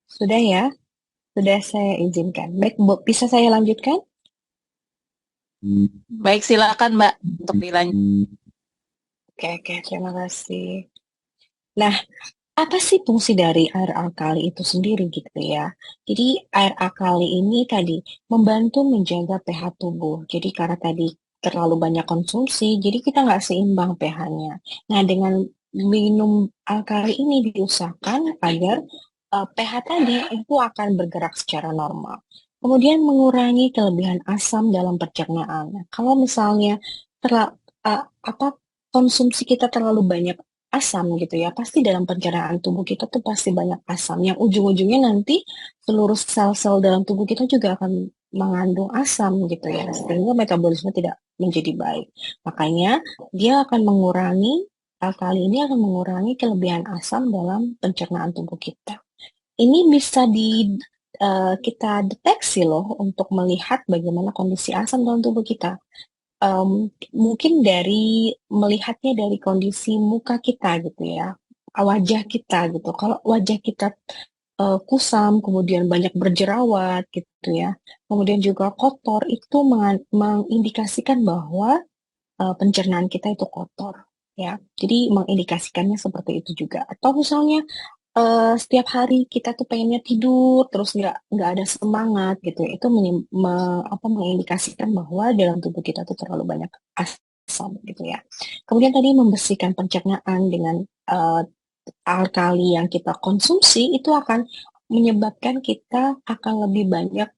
Speaker 4: Sudah ya? Sudah saya izinkan. Baik, Bu, bisa saya lanjutkan?
Speaker 2: Baik, silakan Mbak untuk dilanjut.
Speaker 4: Oke, terima kasih. Nah, apa sih fungsi dari air alkali itu sendiri gitu ya? Jadi air alkali ini tadi membantu menjaga pH tubuh. Jadi karena tadi terlalu banyak konsumsi, jadi kita nggak seimbang pH-nya. Nah, dengan minum alkali ini diusahakan agar pH tadi itu akan bergerak secara normal. Kemudian mengurangi kelebihan asam dalam pencernaan. Nah, kalau misalnya konsumsi kita terlalu banyak asam gitu ya, pasti dalam pencernaan tubuh kita tuh pasti banyak asam yang ujung-ujungnya nanti seluruh sel-sel dalam tubuh kita juga akan mengandung asam gitu ya, sehingga metabolisme tidak menjadi baik. Makanya dia akan mengurangi alkali ini akan mengurangi kelebihan asam dalam pencernaan tubuh kita. Ini bisa kita deteksi loh untuk melihat bagaimana kondisi asam dalam tubuh kita. Mungkin melihatnya dari kondisi muka kita gitu ya, wajah kita gitu. Kalau wajah kita kusam, kemudian banyak berjerawat gitu ya, kemudian juga kotor, itu mengindikasikan bahwa pencernaan kita itu kotor ya. Jadi mengindikasikannya seperti itu juga. Atau misalnya setiap hari kita tuh pengennya tidur terus nggak ada semangat gitu ya. Itu mengindikasikan bahwa dalam tubuh kita tuh terlalu banyak asam gitu ya. Kemudian tadi membersihkan pencernaan dengan alkali yang kita konsumsi itu akan menyebabkan kita akan lebih banyak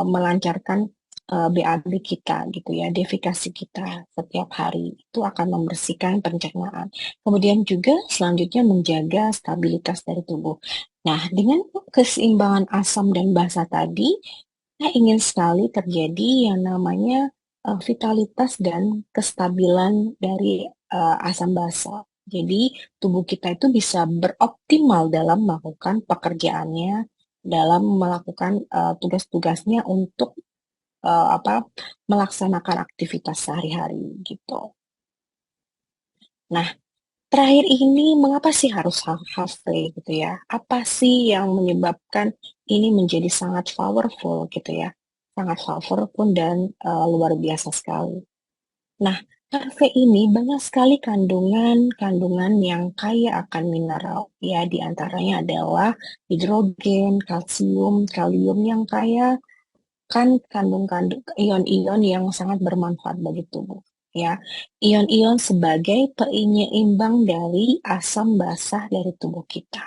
Speaker 4: melancarkan BAB kita gitu ya, defikasi kita setiap hari itu akan membersihkan pencernaan. Kemudian juga selanjutnya menjaga stabilitas dari tubuh. Nah, dengan keseimbangan asam dan basa tadi, kita ingin sekali terjadi yang namanya vitalitas dan kestabilan dari asam basa. Jadi, tubuh kita itu bisa beroptimal dalam melakukan pekerjaannya, dalam melakukan tugas-tugasnya untuk melaksanakan aktivitas sehari-hari gitu. Nah, terakhir ini mengapa sih harus halfway gitu ya? Apa sih yang menyebabkan ini menjadi sangat powerful gitu ya? Sangat powerful dan luar biasa sekali. Nah, HV ini banyak sekali kandungan yang kaya akan mineral. Ya, di antaranya adalah hidrogen, kalsium, kalium yang kaya kan kandung-kandung ion-ion yang sangat bermanfaat bagi tubuh. Ya, ion-ion sebagai penyeimbang dari asam basah dari tubuh kita.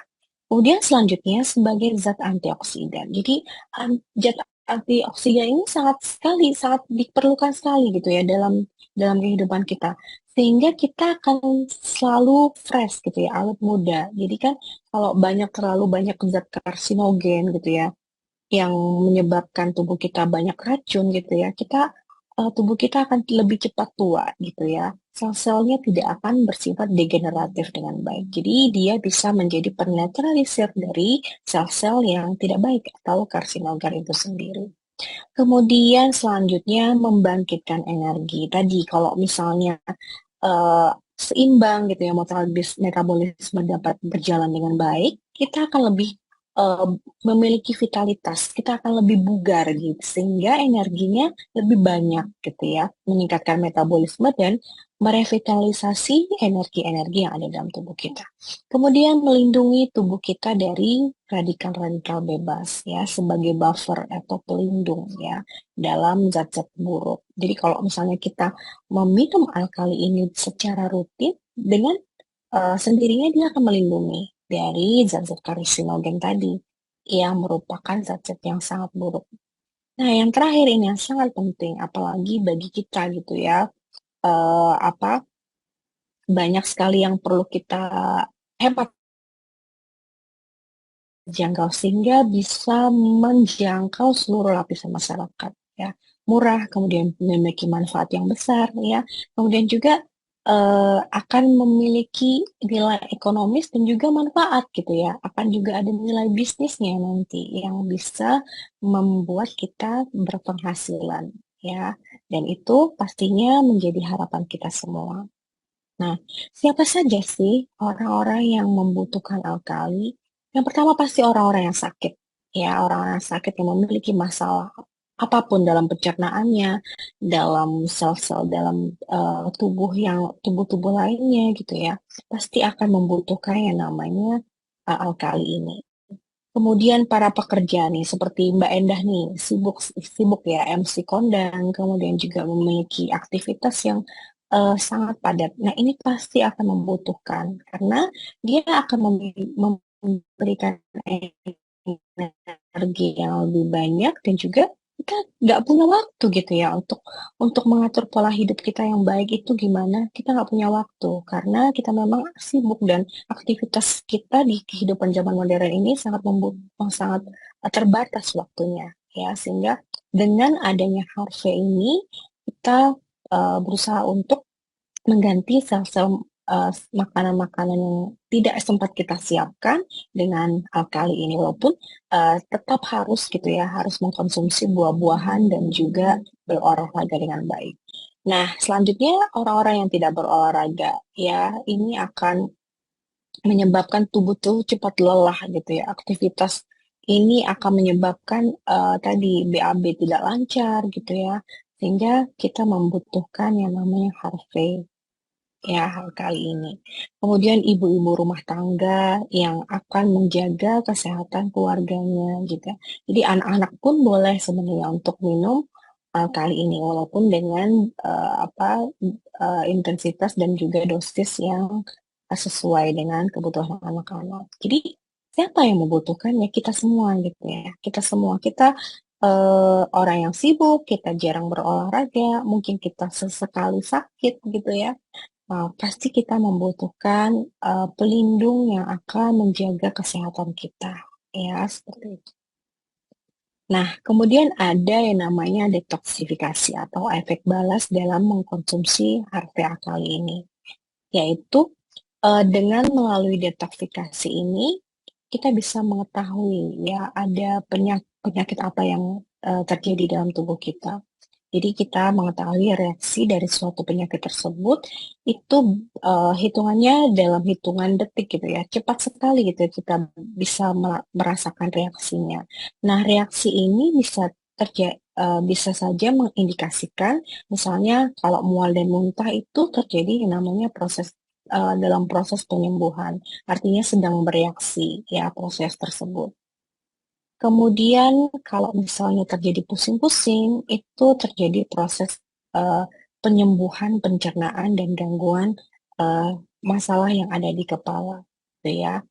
Speaker 4: Kemudian selanjutnya sebagai zat antioksidan. Jadi zat antioksidan ini sangat diperlukan sekali gitu ya dalam kehidupan kita. Sehingga kita akan selalu fresh gitu ya, awet muda. Jadi kan kalau terlalu banyak zat karsinogen gitu ya, yang menyebabkan tubuh kita banyak racun gitu ya, tubuh kita akan lebih cepat tua gitu ya. Sel-selnya tidak akan bersifat degeneratif dengan baik. Jadi dia bisa menjadi penetralisir dari sel-sel yang tidak baik atau karsinogen itu sendiri. Kemudian selanjutnya membangkitkan energi. Tadi kalau misalnya seimbang gitu ya, metabolisme dapat berjalan dengan baik, kita akan lebih memiliki vitalitas, kita akan lebih bugar gitu, sehingga energinya lebih banyak gitu ya, meningkatkan metabolisme dan merevitalisasi energi-energi yang ada dalam tubuh kita. Kemudian melindungi tubuh kita dari radikal-radikal bebas ya sebagai buffer atau pelindung ya dalam zat-zat buruk. Jadi kalau misalnya kita meminum alkali ini secara rutin dengan sendirinya dia akan melindungi dari zat-zat karsinogen tadi yang merupakan zat-zat yang sangat buruk. Nah, yang terakhir ini yang sangat penting, apalagi bagi kita gitu ya, apa banyak sekali yang perlu kita hemat jangkau sehingga bisa menjangkau seluruh lapisan masyarakat ya, murah, kemudian memiliki manfaat yang besar ya, kemudian juga akan memiliki nilai ekonomis dan juga manfaat gitu ya, akan juga ada nilai bisnisnya nanti yang bisa membuat kita berpenghasilan ya, dan itu pastinya menjadi harapan kita semua. Nah, siapa saja sih orang-orang yang membutuhkan alkali? Yang pertama pasti orang-orang yang sakit. Ya, orang-orang yang sakit yang memiliki masalah apapun dalam pencernaannya, dalam sel-sel dalam tubuh-tubuh lainnya gitu ya, pasti akan membutuhkan yang namanya alkali ini. Kemudian para pekerja nih, seperti Mbak Endah nih, sibuk ya, MC kondang, kemudian juga memiliki aktivitas yang sangat padat. Nah, ini pasti akan membutuhkan, karena dia akan memberikan energi yang lebih banyak dan juga kita nggak punya waktu gitu ya untuk mengatur pola hidup kita yang baik itu gimana, kita nggak punya waktu karena kita memang sibuk dan aktivitas kita di kehidupan zaman modern ini sangat terbatas waktunya ya, sehingga dengan adanya Harvey ini kita berusaha untuk mengganti sel-sel makanan-makanan yang tidak sempat kita siapkan dengan alkali ini, walaupun tetap harus gitu ya, harus mengkonsumsi buah-buahan dan juga berolahraga dengan baik. Nah, selanjutnya orang-orang yang tidak berolahraga ya, ini akan menyebabkan tubuh tuh cepat lelah gitu ya. Aktivitas ini akan menyebabkan tadi BAB tidak lancar gitu ya, sehingga kita membutuhkan yang namanya Harvey ya hal kali ini. Kemudian ibu-ibu rumah tangga yang akan menjaga kesehatan keluarganya gitu. Jadi anak-anak pun boleh sebenarnya untuk minum kali ini walaupun dengan intensitas dan juga dosis yang sesuai dengan kebutuhan anak-anak. Jadi siapa yang membutuhkannya? Kita semua gitu ya. Kita semua orang yang sibuk, kita jarang berolahraga, mungkin kita sesekali sakit gitu ya. Pasti kita membutuhkan pelindung yang akan menjaga kesehatan kita, ya seperti itu. Nah, kemudian ada yang namanya detoksifikasi atau efek balas dalam mengkonsumsi HPA kali ini, yaitu dengan melalui detoksifikasi ini kita bisa mengetahui ya ada penyakit apa yang terjadi dalam tubuh kita. Jadi kita mengetahui reaksi dari suatu penyakit tersebut itu hitungannya dalam hitungan detik gitu ya, cepat sekali gitu ya, kita bisa merasakan reaksinya. Nah, reaksi ini bisa saja mengindikasikan misalnya kalau mual dan muntah itu terjadi yang namanya dalam proses penyembuhan, artinya sedang bereaksi ya proses tersebut. Kemudian kalau misalnya terjadi pusing-pusing, itu terjadi proses penyembuhan pencernaan dan gangguan masalah yang ada di kepala, gitu ya.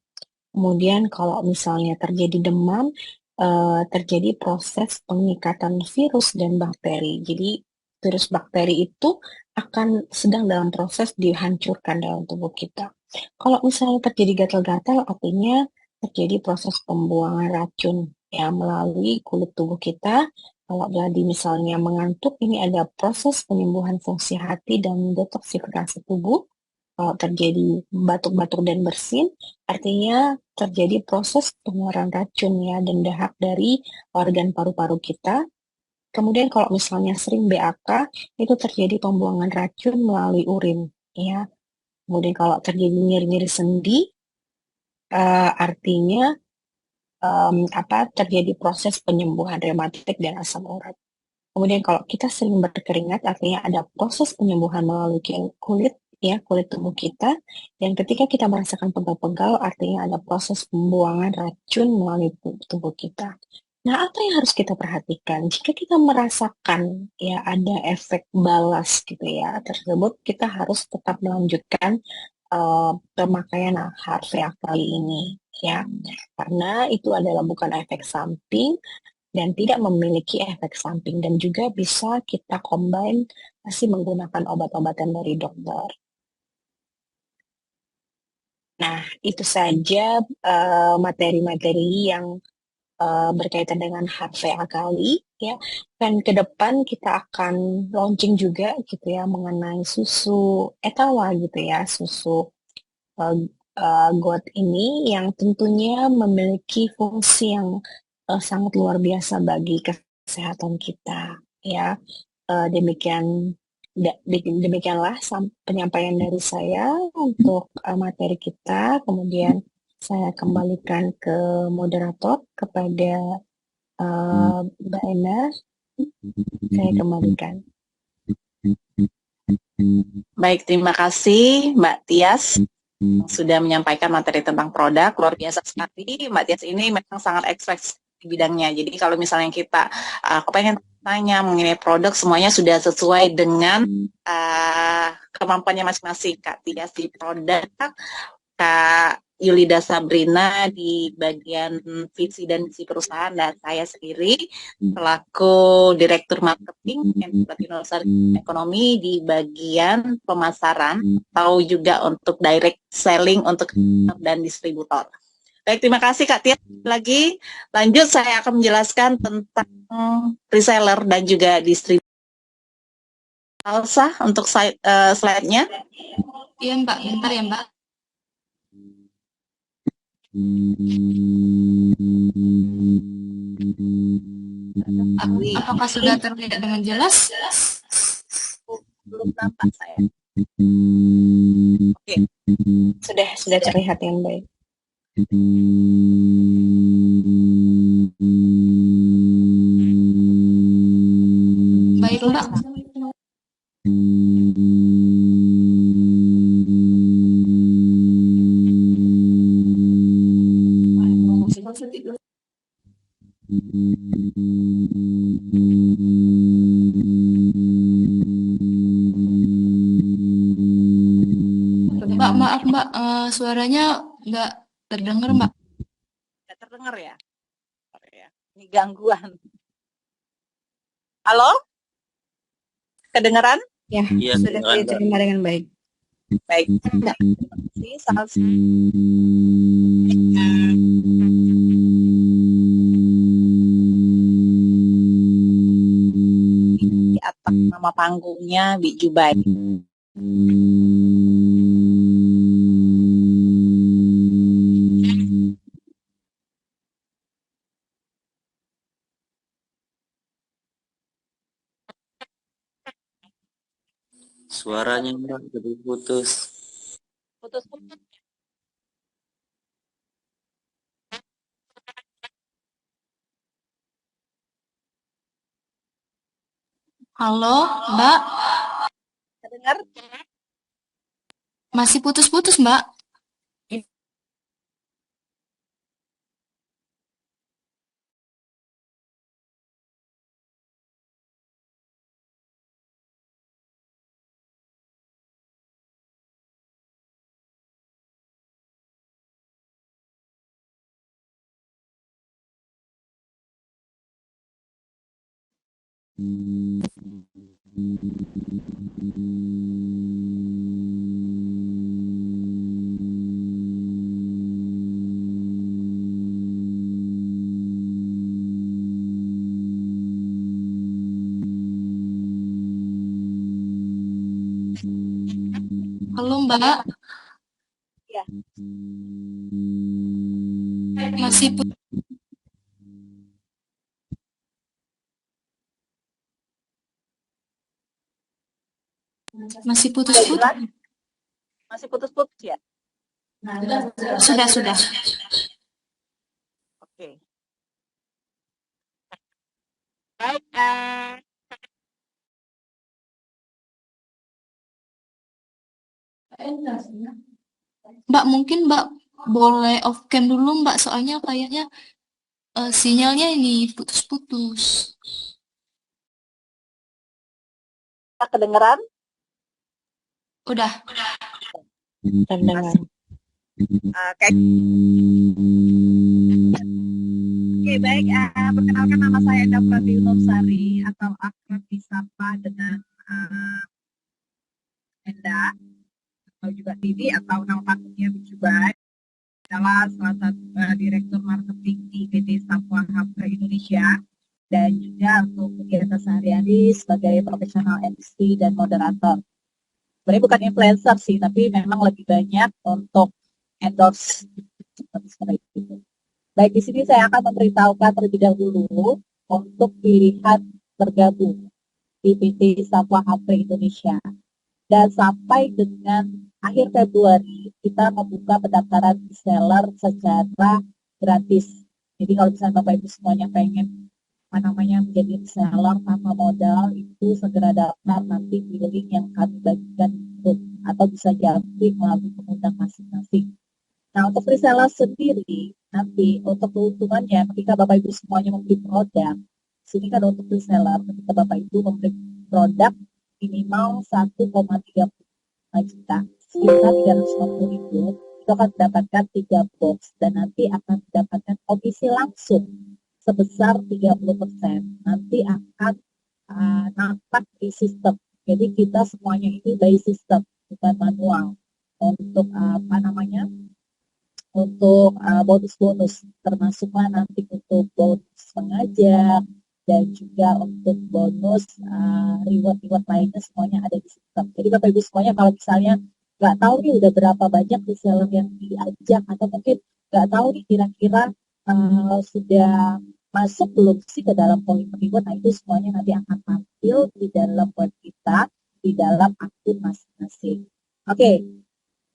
Speaker 4: Kemudian kalau misalnya terjadi demam, terjadi proses pengikatan virus dan bakteri. Jadi virus bakteri itu akan sedang dalam proses dihancurkan dalam tubuh kita. Kalau misalnya terjadi gatal-gatal, artinya terjadi proses pembuangan racun ya melalui kulit tubuh kita. Kalau jadi misalnya mengantuk, ini ada proses penyembuhan fungsi hati dan detoksifikasi tubuh. Kalau terjadi batuk-batuk dan bersin, artinya terjadi proses pengeluaran racun ya dan dahak dari organ paru-paru kita. Kemudian kalau misalnya sering BAK, itu terjadi pembuangan racun melalui urin ya. Kemudian kalau terjadi nyeri-nyeri sendi, artinya terjadi proses penyembuhan rematik dan asam urat. Kemudian kalau kita sering berkeringat, artinya ada proses penyembuhan melalui kulit, ya, kulit tubuh kita. Dan ketika kita merasakan pegal-pegal, artinya ada proses pembuangan racun melalui tubuh kita. Nah, apa yang harus kita perhatikan? Jika kita merasakan ya ada efek balas gitu ya tersebut, kita harus tetap melanjutkan pemakaian HRVA kali ini ya, karena itu adalah bukan efek samping dan tidak memiliki efek samping dan juga bisa kita combine masih menggunakan obat-obatan dari dokter. Nah, itu saja materi-materi yang berkaitan dengan HVA kali ya. Dan ke depan kita akan launching juga gitu ya mengenai susu etawa gitu ya, susu GOAT ini yang tentunya memiliki fungsi yang sangat luar biasa bagi kesehatan kita ya. Demikianlah penyampaian dari saya untuk materi kita. Kemudian saya kembalikan ke moderator kepada Mbak Ena. Saya kembalikan.
Speaker 2: Baik, terima kasih Mbak Tias sudah menyampaikan materi tentang produk. Luar biasa sekali. Mbak Tias ini memang sangat ekspres di bidangnya. Jadi kalau misalnya kita pengen tanya mengenai produk, semuanya sudah sesuai dengan kemampuannya masing-masing. Kak Tias di produk, Kak Yulida Sabrina di bagian visi dan misi perusahaan, dan saya sendiri selaku Direktur Marketing dan Ekonomi di bagian pemasaran atau juga untuk direct selling untuk dan distributor. Baik, terima kasih Kak Tia. Lagi lanjut, saya akan menjelaskan tentang reseller dan juga distributor. Alsa untuk slide-nya.
Speaker 5: Iya Mbak, bentar ya Mbak. Apakah sudah terlihat dengan jelas?
Speaker 2: Belum nampak saya.
Speaker 4: Oke. Sudah terlihat dengan baik.
Speaker 5: Baik Mbak. Mbak, maaf Mbak, suaranya nggak terdengar Mbak.
Speaker 2: Nggak terdengar ya? Ini gangguan. Halo? Kedengaran?
Speaker 3: Ya, sudah diterima dengan baik.
Speaker 2: Baik. Terima kasih, Salsa. Di atas nama panggungnya Bi Jubai.
Speaker 6: Suaranya Mbak jadi putus.
Speaker 2: Putus-putus.
Speaker 5: Halo Mbak,
Speaker 2: Terdengar?
Speaker 5: masih putus-putus Mbak. Halo Mbak.
Speaker 2: Ya.
Speaker 5: Masih putus-putus.
Speaker 2: Masih putus-putus ya?
Speaker 5: Sudah.
Speaker 2: Oke. Baik,
Speaker 7: Mbak, mungkin Mbak boleh off cam dulu Mbak, soalnya kayaknya sinyalnya ini putus-putus.
Speaker 2: Kedengeran?
Speaker 7: Udah.
Speaker 4: Terdengar.
Speaker 8: Oke, baik. Perkenalkan, nama saya Enda Pratiwi Sari atau akrab disapa dengan Enda atau juga Didi atau nama panggungnya Bijubai, adalah salah satu direktur marketing di PT Sapwa Hapra Indonesia dan juga untuk kegiatan sehari-hari sebagai profesional MC dan moderator. Sebenarnya bukan influencer sih, tapi memang lebih banyak untuk endorse seperti itu. Baik, di sini saya akan memberitahukan terlebih dahulu untuk pilihan bergabung di PT Sapwa Hapra Indonesia. Dan sampai dengan akhir Februari, kita membuka pendaftaran reseller secara gratis. Jadi kalau misalnya Bapak Ibu semuanya pengen menjadi reseller tanpa modal, itu segera daftar nanti di link yang kami bagikan itu, atau bisa jangkrik melalui pengundang masing-masing. Nah, untuk reseller sendiri, nanti untuk keuntungannya ketika Bapak Ibu semuanya membeli produk, sini kan untuk reseller, ketika Bapak Ibu membeli produk minimal 1,35 juta, sekitar 350.000, itu akan mendapatkan 3 box dan nanti akan mendapatkan komisi langsung sebesar 30%. Nanti akan nampak di sistem. Jadi kita semuanya ini by system, bukan manual. Untuk untuk bonus-bonus, termasuklah nanti untuk bonus mengajak dan juga untuk bonus reward-reward lainnya semuanya ada di sistem. Jadi Bapak Ibu semuanya kalau misalnya nggak tahu nih udah berapa banyak reseller yang diajak atau mungkin nggak tahu nih kira-kira sudah masuk belum sih ke dalam poin reward, nah itu semuanya nanti akan tampil di dalam web kita, di dalam akun masing-masing. Oke.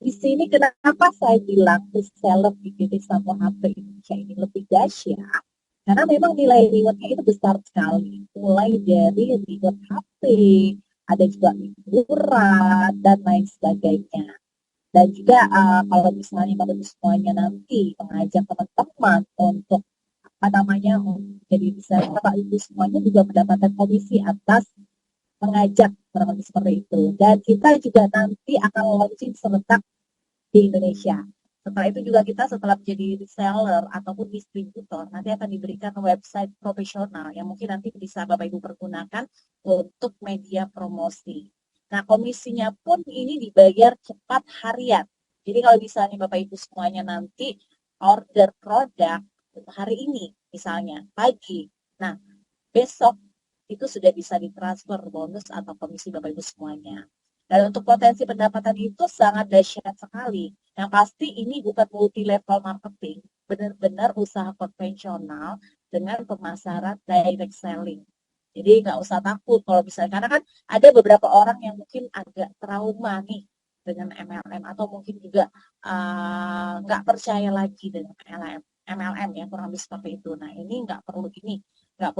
Speaker 8: Di sini kenapa saya bilang reseller di PT Sapwa Hapra Indonesia ini lebih dahsyat? Karena memang nilai rewardnya itu besar sekali. Mulai dari reward HP, ada juga liburan, dan lain sebagainya. Dan juga kalau misalnya Bapak Ibu semuanya nanti mengajak teman-teman untuk jadi reseller, Bapak Ibu semuanya juga mendapatkan komisi atas mengajak kurang lebih seperti itu. Dan kita juga nanti akan launching serentak di Indonesia. Setelah itu juga kita setelah menjadi reseller ataupun distributor, nanti akan diberikan website profesional yang mungkin nanti bisa Bapak Ibu pergunakan untuk media promosi. Nah, komisinya pun ini dibayar cepat harian. Jadi kalau misalnya Bapak Ibu semuanya nanti order produk hari ini misalnya pagi, nah besok itu sudah bisa ditransfer bonus atau komisi Bapak Ibu semuanya. Dan untuk potensi pendapatan itu sangat dahsyat sekali. Yang pasti ini bukan multi level marketing, benar-benar usaha konvensional dengan pemasaran direct selling. Jadi nggak usah takut kalau misalnya, karena kan ada beberapa orang yang mungkin agak trauma nih dengan MLM atau mungkin juga nggak percaya lagi dengan MLM ya, kurang lebih seperti itu. Nah ini nggak perlu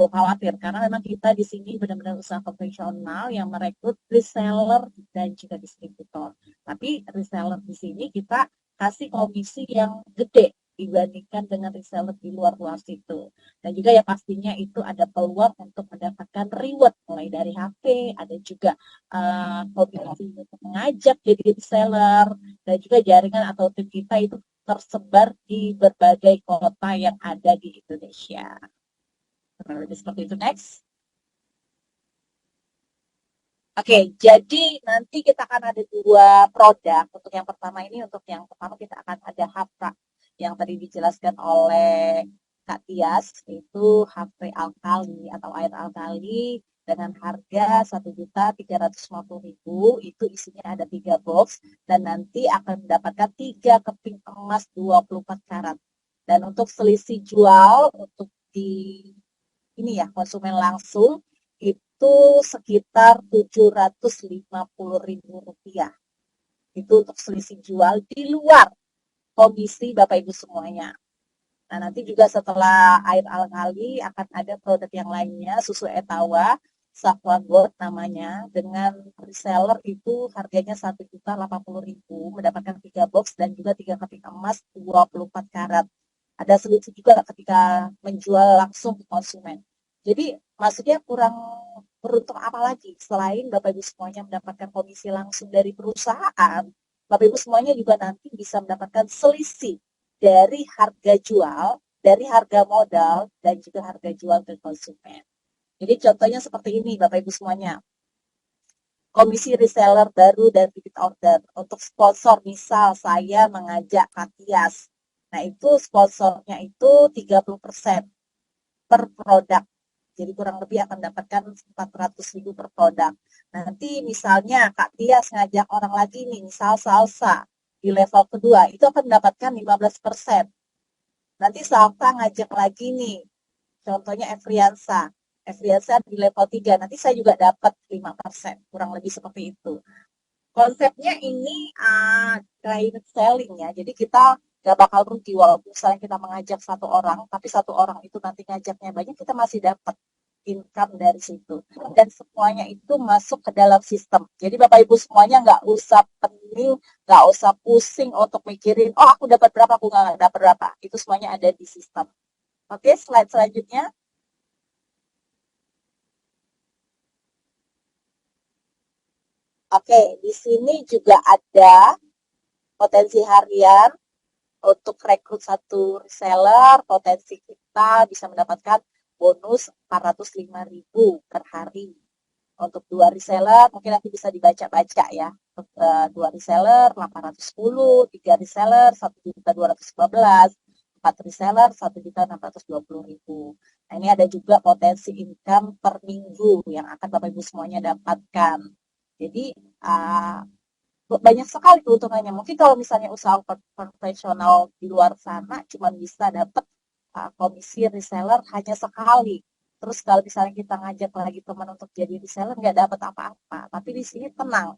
Speaker 8: khawatir karena memang kita di sini benar-benar usaha konvensional yang merekrut reseller dan juga distributor. Tapi reseller di sini kita kasih komisi yang gede dibandingkan dengan reseller di luar situ. Dan juga ya pastinya itu ada peluang untuk mendapatkan reward mulai dari HP, ada juga komisi untuk mengajak jadi reseller, dan juga jaringan atau tim kita itu tersebar di berbagai kota yang ada di Indonesia. Lebih seperti itu. Next. Oke, jadi nanti kita akan ada 2 produk. Untuk yang pertama kita akan ada Hapra yang tadi dijelaskan oleh Kak Tias, itu HP alkali atau air alkali dengan harga 1.350.000. Itu isinya ada 3 box dan nanti akan mendapatkan 3 keping emas 24 karat. Dan untuk selisih jual untuk di konsumen langsung itu sekitar Rp750.000. Itu untuk selisih jual di luar komisi Bapak Ibu semuanya. Nah nanti juga setelah air alkali akan ada produk yang lainnya, susu etawa Safwan Gold namanya, dengan reseller itu harganya 1.080.000, mendapatkan 3 box dan juga 3 keping emas 24 karat. Ada selisih juga ketika menjual langsung ke konsumen. Jadi maksudnya kurang beruntung apa lagi selain Bapak Ibu semuanya mendapatkan komisi langsung dari perusahaan, Bapak Ibu semuanya juga nanti bisa mendapatkan selisih dari harga jual, dari harga modal, dan juga harga jual ke konsumen. Jadi contohnya seperti ini Bapak Ibu semuanya. Komisi reseller baru dan repeat order. Untuk sponsor, misal saya mengajak Katias. Nah itu sponsornya itu 30% per produk. Jadi kurang lebih akan mendapatkan 400.000 per produk. Nanti misalnya Kak Tias ngajak orang lagi nih, misal salsa di level kedua, itu akan mendapatkan 15%. Nanti salsa ngajak lagi nih, contohnya Efriansa di level 3, nanti saya juga dapat 5%, kurang lebih seperti itu. Konsepnya ini direct selling ya, jadi kita gak bakal rugi walaupun misalnya kita mengajak satu orang, tapi satu orang itu nanti ngajaknya banyak, kita masih dapat income dari situ. Dan semuanya itu masuk ke dalam sistem. Jadi Bapak Ibu semuanya nggak usah pening, nggak usah pusing untuk mikirin, oh aku dapat berapa, aku nggak dapat berapa. Itu semuanya ada di sistem. Oke, slide selanjutnya. Oke, di sini juga ada potensi harian untuk rekrut satu reseller. Potensi kita bisa mendapatkan bonus 405.000 per hari. Untuk 2 reseller, mungkin nanti bisa dibaca-baca ya. Untuk 2 reseller 810, 3 reseller 1.215, 4 reseller 1.620.000. Nah, ini ada juga potensi income per minggu yang akan Bapak Ibu semuanya dapatkan. Jadi banyak sekali keuntungannya. Mungkin kalau misalnya usaha konvensional di luar sana cuma bisa dapat komisi reseller hanya sekali. Terus kalau misalnya kita ngajak lagi teman untuk jadi reseller nggak dapat apa-apa. Tapi di sini tenang.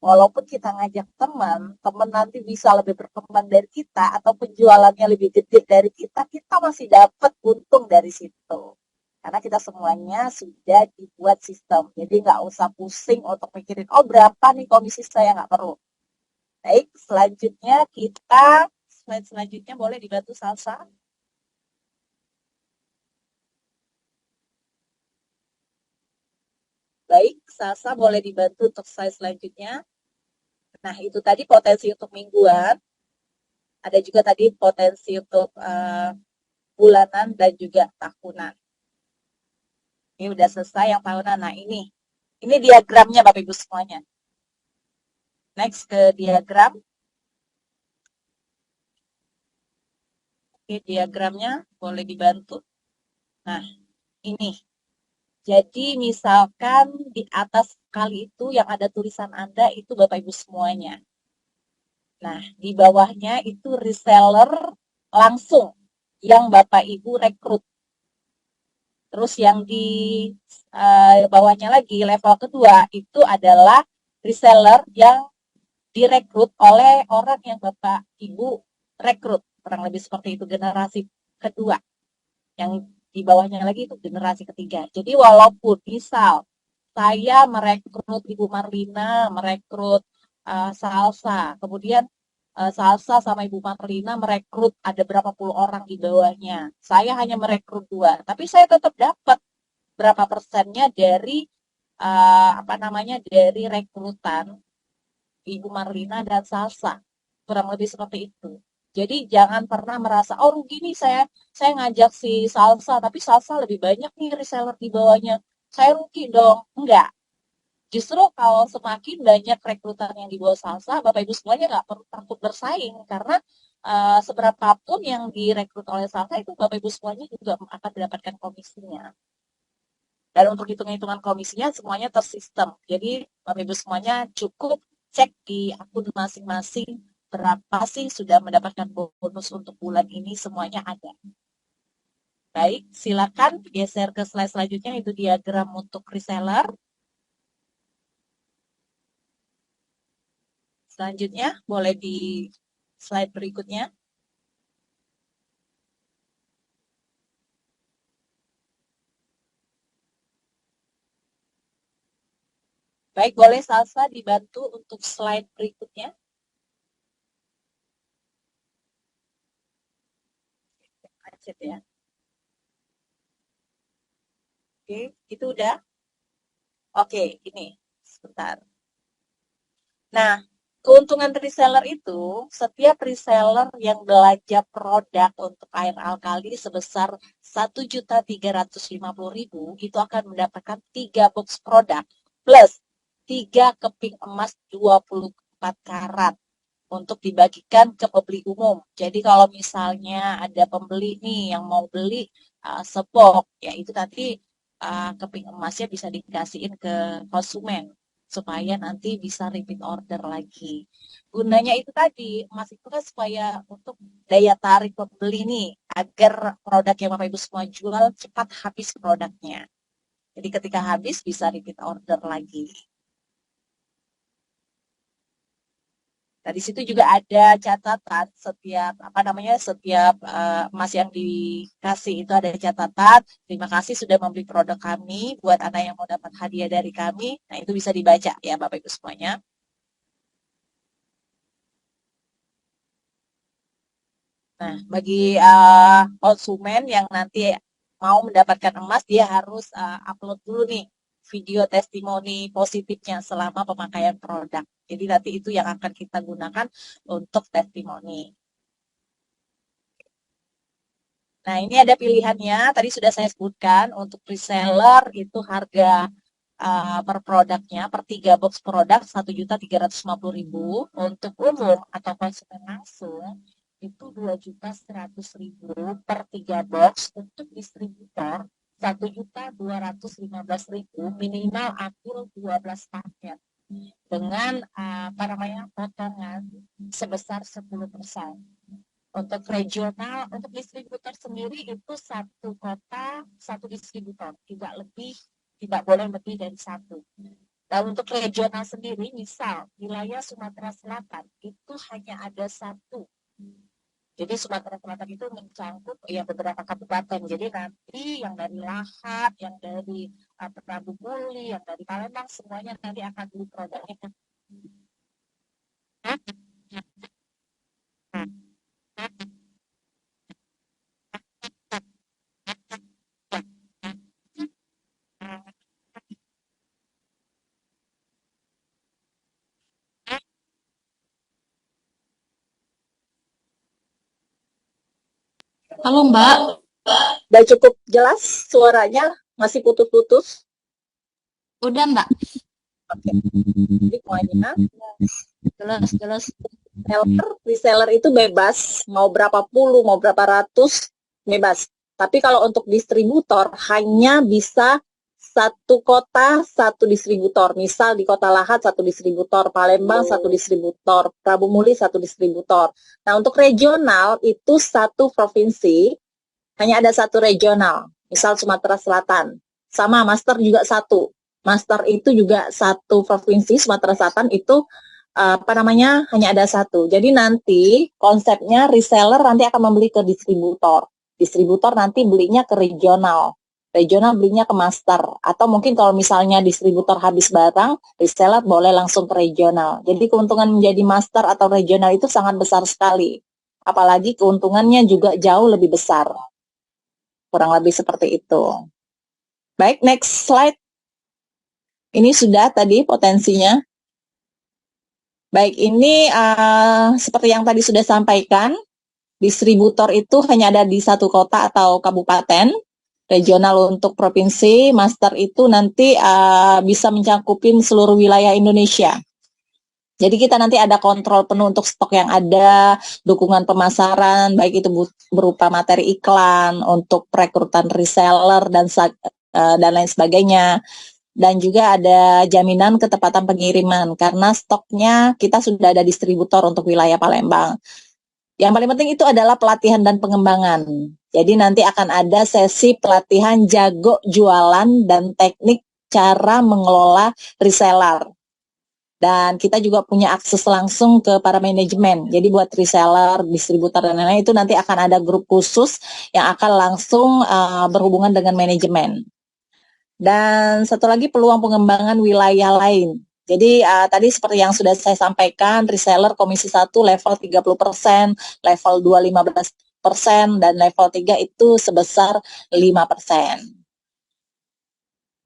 Speaker 8: Walaupun kita ngajak teman nanti bisa lebih berkembang dari kita atau penjualannya lebih gede dari kita masih dapat untung dari situ. Karena kita semuanya sudah dibuat sistem. Jadi nggak usah pusing untuk mikirin, oh berapa nih komisi saya, nggak perlu. Baik, selanjutnya slide selanjutnya boleh dibantu Salsa. Baik, Salsa boleh dibantu untuk slide selanjutnya. Nah, itu tadi potensi untuk mingguan. Ada juga tadi potensi untuk bulanan dan juga tahunan. Ini udah selesai yang tahunan. Nah, ini diagramnya Bapak Ibu semuanya. Next ke diagram. Oke, diagramnya boleh dibantu. Nah, ini. Jadi misalkan di atas kali itu yang ada tulisan Anda itu Bapak Ibu semuanya. Nah, di bawahnya itu reseller langsung yang Bapak Ibu rekrut. Terus yang di bawahnya lagi, level kedua, itu adalah reseller yang direkrut oleh orang yang Bapak Ibu rekrut. Kurang lebih seperti itu, generasi kedua. Yang di bawahnya lagi itu generasi ketiga. Jadi walaupun misal saya merekrut Ibu Marlina, merekrut Salsa, kemudian Salsa sama Ibu Marlina merekrut ada berapa puluh orang di bawahnya. Saya hanya merekrut 2, tapi saya tetap dapat berapa persennya dari dari rekrutan Ibu Marlina dan Salsa. Kurang lebih seperti itu. Jadi jangan pernah merasa, oh rugi nih saya ngajak si Salsa, tapi Salsa lebih banyak nih reseller di bawahnya. Saya rugi dong. Enggak. Justru kalau semakin banyak rekrutan yang di bawah Salsa, Bapak Ibu semuanya nggak perlu takut bersaing. Karena seberapapun yang direkrut oleh Salsa itu Bapak Ibu semuanya juga akan mendapatkan komisinya. Dan untuk hitung-hitungan komisinya semuanya tersistem. Jadi Bapak Ibu semuanya cukup cek di akun masing-masing berapa sih sudah mendapatkan bonus untuk bulan ini, semuanya ada. Baik, silakan geser ke slide selanjutnya, itu diagram untuk reseller. Selanjutnya, boleh di slide berikutnya. Baik, boleh Salsa dibantu untuk slide berikutnya. Macet ya. Oke, itu udah. Oke, ini sebentar. Nah, keuntungan reseller itu, setiap reseller yang belanja produk untuk air alkali sebesar 1.350.000 itu akan mendapatkan 3 box produk plus 3 keping emas 24 karat untuk dibagikan ke pembeli umum. Jadi kalau misalnya ada pembeli nih yang mau beli sebok, ya itu nanti keping emasnya bisa dikasihin ke konsumen supaya nanti bisa repeat order lagi. Gunanya itu tadi, emas itu kan supaya untuk daya tarik pembeli nih, agar produk yang Bapak Ibu semua jual cepat habis produknya. Jadi ketika habis bisa repeat order lagi. Nah, di situ juga ada catatan setiap setiap emas yang dikasih itu ada catatan. Terima kasih sudah membeli produk kami. Buat Anda yang mau dapat hadiah dari kami, nah itu bisa dibaca ya Bapak Ibu semuanya. Nah, bagi konsumen yang nanti mau mendapatkan emas, dia harus upload dulu nih video testimoni positifnya selama pemakaian produk. Jadi nanti itu yang akan kita gunakan untuk testimoni. Nah, ini ada pilihannya. Tadi sudah saya sebutkan untuk reseller itu harga per produknya, per 3 box produk 1.350.000. Untuk umum atau konsumen langsung itu 2.100.000 per 3 box. Untuk distributor 1.215.000 minimal ambil 12 paket dengan potongan sebesar 10%. Untuk regional, untuk distributor sendiri itu satu kota, satu distributor, tidak boleh lebih dari satu. Dan untuk regional sendiri, misal wilayah Sumatera Selatan itu hanya ada satu. Jadi Sumatera Selatan itu mencangkup ya beberapa kabupaten. Jadi nanti yang dari Lahad, yang dari Prabu Muli, yang dari Palembang, semuanya nanti akan beli produknya.
Speaker 7: Halo Mbak,
Speaker 8: Udah cukup jelas suaranya? Masih putus-putus?
Speaker 7: udah Mbak.
Speaker 8: Oke. Jadi poinnya jelas. Reseller itu bebas, mau berapa puluh, mau berapa ratus, bebas. Tapi kalau untuk distributor hanya bisa satu kota, satu distributor. Misal di Kota Lahad, satu distributor. Palembang, satu distributor. Prabu Muli, satu distributor. Nah, untuk regional itu satu provinsi, hanya ada satu regional. Misal Sumatera Selatan. Sama, master juga satu. Master itu juga satu provinsi, Sumatera Selatan itu hanya ada satu. Jadi nanti konsepnya reseller nanti akan membeli ke distributor. Distributor nanti belinya ke regional. Regional belinya ke master. Atau mungkin kalau misalnya distributor habis barang, reseller boleh langsung ke regional. Jadi keuntungan menjadi master atau regional itu sangat besar sekali. Apalagi keuntungannya juga jauh lebih besar. Kurang lebih seperti itu. Baik, next slide. Ini sudah tadi potensinya. Baik, ini seperti yang tadi sudah sampaikan, distributor itu hanya ada di satu kota atau kabupaten, regional untuk provinsi, master itu nanti bisa mencangkupin seluruh wilayah Indonesia. Jadi kita nanti ada kontrol penuh untuk stok yang ada, dukungan pemasaran, baik itu berupa materi iklan, untuk perekrutan reseller, dan lain sebagainya. Dan juga ada jaminan ketepatan pengiriman karena stoknya kita sudah ada distributor untuk wilayah Palembang. Yang paling penting itu adalah pelatihan dan pengembangan. Jadi nanti akan ada sesi pelatihan jago jualan dan teknik cara mengelola reseller. Dan kita juga punya akses langsung ke para manajemen. Jadi buat reseller, distributor, dan lain-lain itu nanti akan ada grup khusus yang akan langsung berhubungan dengan manajemen. Dan satu lagi peluang pengembangan wilayah lain.
Speaker 2: Jadi tadi seperti yang sudah saya sampaikan, reseller komisi 1 level 30%, level 2 15%, dan level 3 itu sebesar 5%.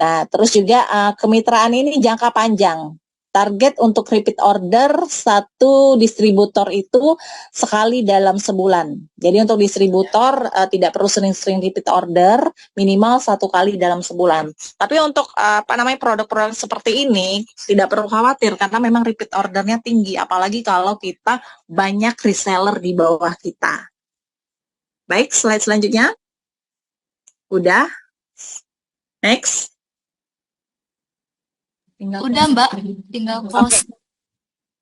Speaker 2: Nah, terus juga kemitraan ini jangka panjang. Target untuk repeat order satu distributor itu sekali dalam sebulan. Jadi untuk distributor tidak perlu sering-sering repeat order, minimal 1 kali dalam sebulan. Tapi untuk produk-produk seperti ini tidak perlu khawatir karena memang repeat ordernya tinggi, apalagi kalau kita banyak reseller di bawah kita. Baik, slide selanjutnya. Udah. Next.
Speaker 7: Udah Mbak, tinggal close.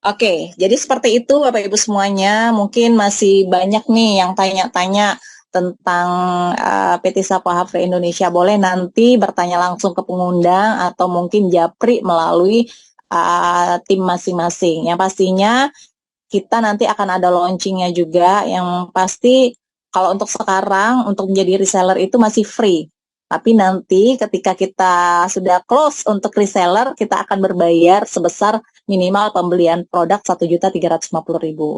Speaker 2: Oke, jadi seperti itu Bapak Ibu semuanya. Mungkin masih banyak nih yang tanya-tanya tentang PT Sapoa Havre Indonesia. Boleh nanti bertanya langsung ke pengundang atau mungkin japri melalui tim masing-masing. Yang pastinya kita nanti akan ada launchingnya juga. Yang pasti kalau untuk sekarang untuk menjadi reseller itu masih free. Tapi nanti ketika kita sudah close untuk reseller, kita akan berbayar sebesar minimal pembelian produk 1.350.000.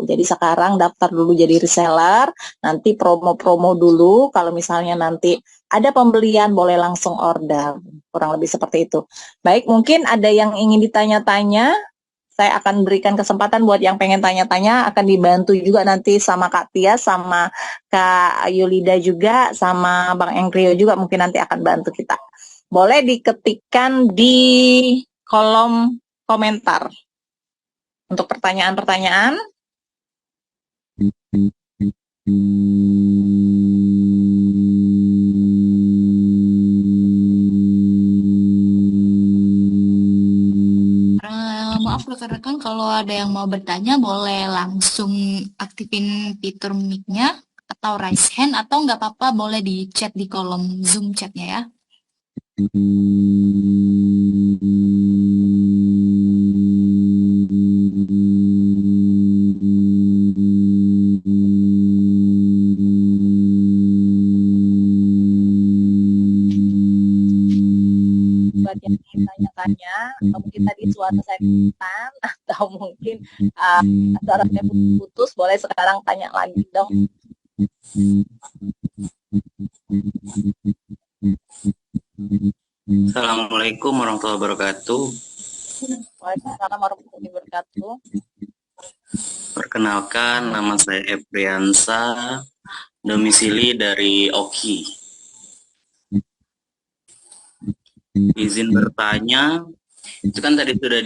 Speaker 2: Jadi sekarang daftar dulu jadi reseller, nanti promo-promo dulu. Kalau misalnya nanti ada pembelian, boleh langsung order. Kurang lebih seperti itu. Baik, mungkin ada yang ingin ditanya-tanya. Saya akan berikan kesempatan buat yang pengen tanya-tanya, akan dibantu juga nanti sama Kak Tia, sama Kak Yulida juga, sama Bang Engkrio juga mungkin nanti akan bantu kita. Boleh diketikkan di kolom komentar untuk pertanyaan-pertanyaan.
Speaker 7: Maaf rekan-rekan, kalau ada yang mau bertanya boleh langsung aktifin fitur mic-nya atau raise hand, atau nggak apa-apa boleh di chat di kolom Zoom chatnya ya.
Speaker 2: Buat yang ingin tanya-tanya, atau mungkin tadi suara saya kesulitan, atau mungkin suaranya putus, boleh sekarang tanya lagi dong.
Speaker 6: Assalamualaikum warahmatullahi wabarakatuh.
Speaker 2: Waalaikumsalam warahmatullahi wabarakatuh.
Speaker 6: Perkenalkan, nama saya Epriansa, domisili dari Oki. Izin bertanya, itu kan tadi sudah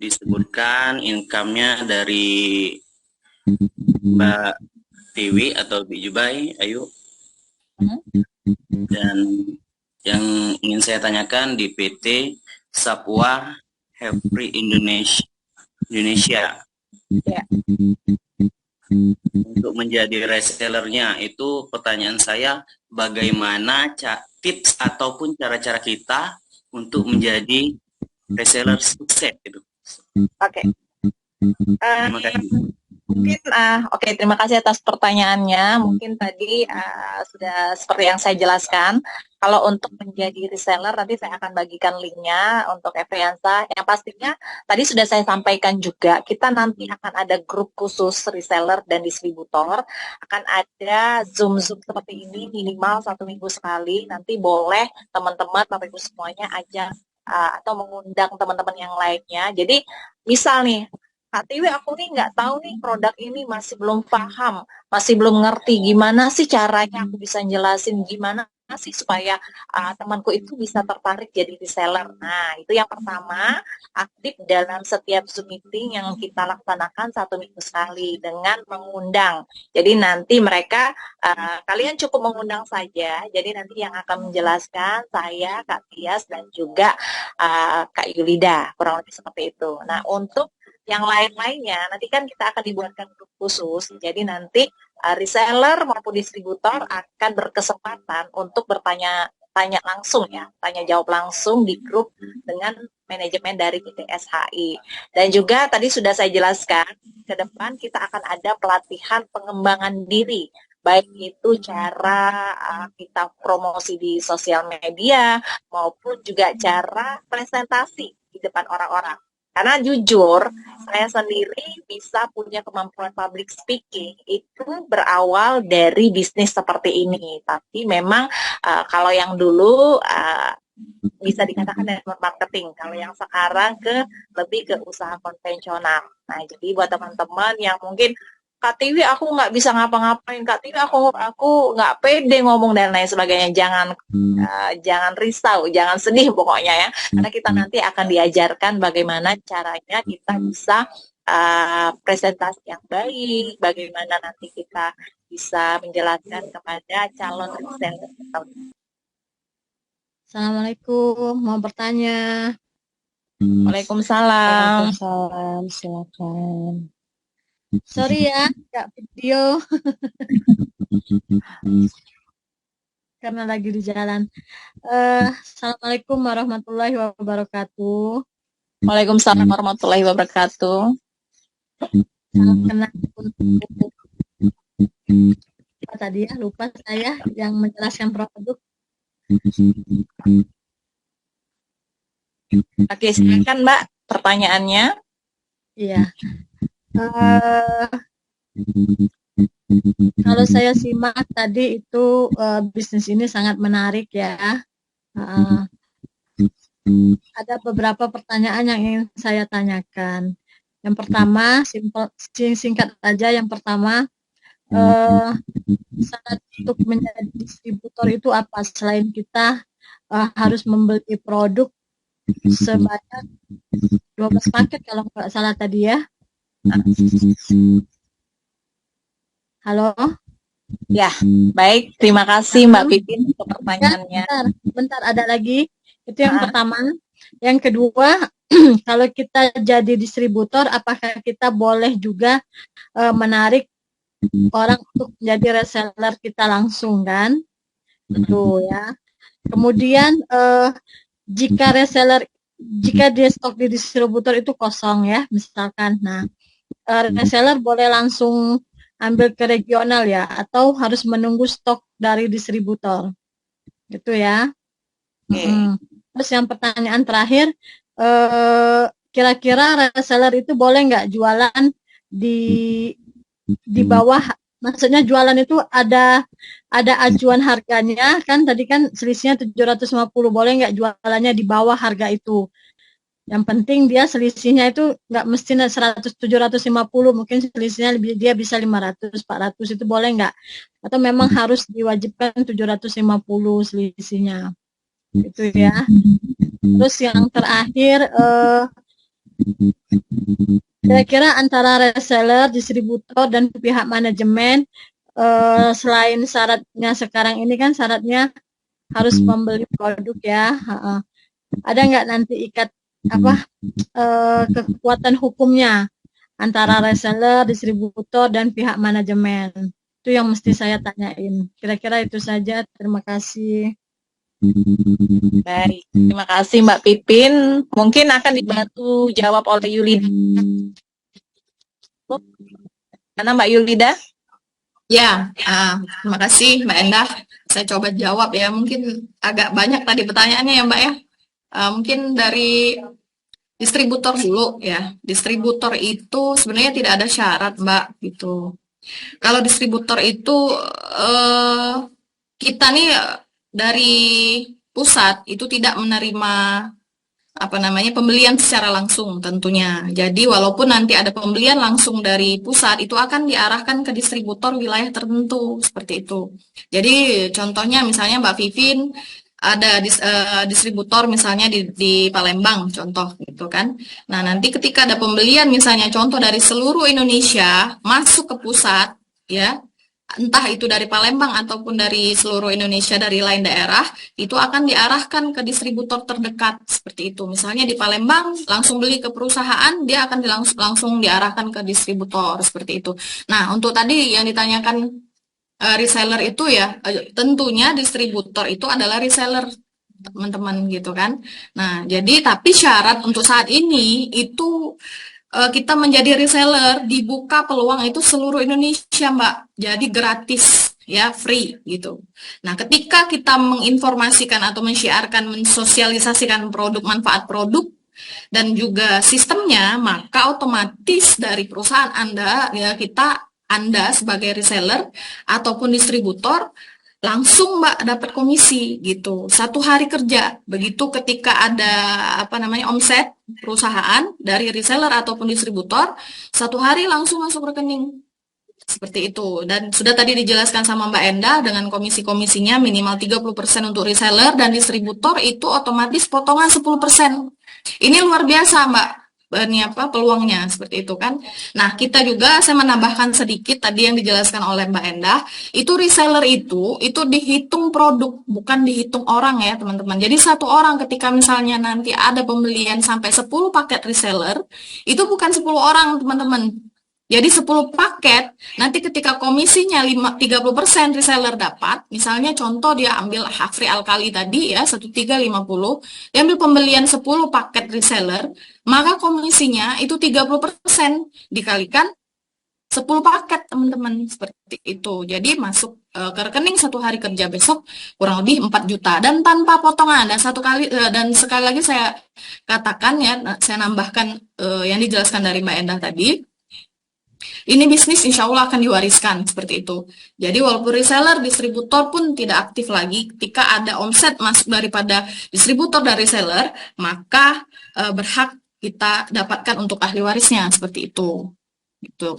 Speaker 6: disebutkan income-nya dari Mbak Tiwi atau Bijubai, ayo. Dan yang ingin saya tanyakan di PT Sapoa Havre Indonesia.
Speaker 2: Ya.
Speaker 6: Untuk menjadi resellernya itu pertanyaan saya, bagaimana tips ataupun cara-cara kita untuk menjadi reseller sukses gitu.
Speaker 2: Oke.
Speaker 6: Terima kasih.
Speaker 2: Mungkin terima kasih atas pertanyaannya. Mungkin tadi sudah seperti yang saya jelaskan. Kalau untuk menjadi reseller nanti saya akan bagikan linknya untuk Epriansa. Yang pastinya tadi sudah saya sampaikan juga, kita nanti akan ada grup khusus reseller dan distributor. Akan ada Zoom seperti ini minimal 1 minggu sekali. Nanti boleh teman-teman Bapak Ibu semuanya ajak atau mengundang teman-teman yang lainnya. Jadi misal nih, Kak Tiwi, aku nih nggak tahu nih produk ini, masih belum paham, masih belum ngerti gimana sih caranya, aku bisa jelasin gimana sih supaya temanku itu bisa tertarik jadi reseller. Nah, itu yang pertama, aktif dalam setiap Zoom meeting yang kita laksanakan 1 minggu sekali dengan mengundang. Jadi nanti mereka, kalian cukup mengundang saja, jadi nanti yang akan menjelaskan saya, Kak Tias, dan juga Kak Yulida, kurang lebih seperti itu. Nah, untuk yang lain-lainnya nanti kan kita akan dibuatkan grup khusus, jadi nanti reseller maupun distributor akan berkesempatan untuk bertanya langsung ya, tanya jawab langsung di grup dengan manajemen dari PT SHI. Dan juga tadi sudah saya jelaskan, ke depan kita akan ada pelatihan pengembangan diri, baik itu cara kita promosi di sosial media maupun juga cara presentasi di depan orang-orang. Karena jujur, saya sendiri bisa punya kemampuan public speaking itu berawal dari bisnis seperti ini. Tapi memang kalau yang dulu bisa dikatakan network marketing. Kalau yang sekarang lebih ke usaha konvensional. Nah, jadi buat teman-teman yang mungkin Kak Tiwi aku nggak bisa ngapa-ngapain, Kak Tiwi aku nggak pede ngomong dan lain sebagainya. Jangan risau, jangan sedih pokoknya ya. Karena kita nanti akan diajarkan bagaimana caranya kita bisa presentasi yang baik, bagaimana nanti kita bisa menjelaskan kepada calon reseller.
Speaker 3: Assalamualaikum, mau bertanya.
Speaker 2: Waalaikumsalam.
Speaker 4: Waalaikumsalam, silakan.
Speaker 3: Sorry ya, nggak video. Karena lagi di jalan. Assalamualaikum warahmatullahi wabarakatuh.
Speaker 2: Waalaikumsalam warahmatullahi wabarakatuh.
Speaker 3: Salam kenal untuk apa tadi ya, lupa saya yang menjelaskan produk.
Speaker 2: Oke, silakan Mbak pertanyaannya.
Speaker 3: Iya. Kalau saya simak tadi itu bisnis ini sangat menarik ya. Ada beberapa pertanyaan yang ingin saya tanyakan. Yang pertama, singkat saja. Yang pertama, syarat untuk menjadi distributor itu apa? Selain kita harus membeli produk sebanyak 12 paket kalau nggak salah tadi ya. Halo?
Speaker 2: Ya, baik. Terima kasih Mbak Pipin untuk pertanyaannya.
Speaker 3: Bentar, ada lagi. Itu yang pertama. Yang kedua, kalau kita jadi distributor, apakah kita boleh juga menarik orang untuk menjadi reseller kita langsung kan? Itu ya. Kemudian jika dia stok di distributor itu kosong ya, misalkan. Nah, reseller boleh langsung ambil ke regional ya, atau harus menunggu stok dari distributor. Gitu ya. Terus yang pertanyaan terakhir, kira-kira reseller itu boleh nggak jualan di bawah, maksudnya jualan itu ada ajuan harganya kan, tadi kan selisihnya 750, boleh nggak jualannya di bawah harga itu? Yang penting dia selisihnya itu nggak mesti 750, mungkin selisihnya dia bisa 500, 400, itu boleh nggak? Atau memang harus diwajibkan 750 selisihnya? Itu ya. Terus yang terakhir, kira-kira antara reseller, distributor, dan pihak manajemen, selain syaratnya sekarang ini kan syaratnya harus membeli produk ya, ada nggak nanti kekuatan hukumnya antara reseller, distributor, dan pihak manajemen? Itu yang mesti saya tanyain. Kira-kira itu saja. Terima kasih.
Speaker 2: Baik, terima kasih Mbak Pipin. Mungkin akan dibantu jawab oleh Yulida. Mana Mbak Yulida?
Speaker 5: Ya, terima kasih Mbak Endah. Saya coba jawab ya. Mungkin agak banyak tadi pertanyaannya ya Mbak ya. Mungkin dari distributor dulu ya. Distributor itu sebenarnya tidak ada syarat Mbak gitu. Kalau distributor itu kita nih dari pusat itu tidak menerima pembelian secara langsung tentunya. Jadi walaupun nanti ada pembelian langsung dari pusat, itu akan diarahkan ke distributor wilayah tertentu seperti itu. Jadi contohnya misalnya Mbak Vivin ada distributor misalnya di Palembang contoh gitu kan. Nah, nanti ketika ada pembelian misalnya contoh dari seluruh Indonesia masuk ke pusat ya, entah itu dari Palembang ataupun dari seluruh Indonesia dari lain daerah, itu akan diarahkan ke distributor terdekat seperti itu. Misalnya di Palembang langsung beli ke perusahaan, dia akan langsung diarahkan ke distributor seperti itu. Nah, untuk tadi yang ditanyakan reseller itu ya, tentunya distributor itu adalah reseller teman-teman gitu kan. Nah, jadi tapi syarat untuk saat ini itu kita menjadi reseller, dibuka peluang itu seluruh Indonesia, Mbak. Jadi gratis, ya, free gitu. Nah, ketika kita menginformasikan atau mensyiarkan, mensosialisasikan produk, manfaat produk, dan juga sistemnya, maka otomatis dari perusahaan Anda, ya Anda sebagai reseller ataupun distributor langsung Mbak dapat komisi gitu. 1 hari kerja. Begitu ketika ada omset perusahaan dari reseller ataupun distributor, 1 hari langsung masuk rekening. Seperti itu. Dan sudah tadi dijelaskan sama Mbak Endah dengan komisi-komisinya minimal 30% untuk reseller dan distributor itu otomatis potongan 10%. Ini luar biasa Mbak. Ini peluangnya seperti itu kan. Nah, kita juga saya menambahkan sedikit tadi yang dijelaskan oleh Mbak Endah, itu reseller itu dihitung produk, bukan dihitung orang ya, teman-teman. Jadi satu orang ketika misalnya nanti ada pembelian sampai 10 paket reseller, itu bukan 10 orang, teman-teman. Jadi 10 paket, nanti ketika komisinya 30% reseller dapat, misalnya contoh dia ambil Hafri Alkali tadi ya, 1350, dia ambil pembelian 10 paket reseller, maka komisinya itu 30% dikalikan 10 paket, teman-teman, seperti itu. Jadi masuk ke rekening 1 hari kerja besok kurang lebih 4 juta dan tanpa potongan. Dan sekali lagi saya katakan ya, saya nambahkan yang dijelaskan dari Mbak Endah tadi. Ini bisnis insya Allah akan diwariskan seperti itu. Jadi walaupun reseller, distributor pun tidak aktif lagi. Ketika ada omset masuk daripada distributor dan reseller, maka berhak kita dapatkan untuk ahli warisnya seperti itu. Gitu.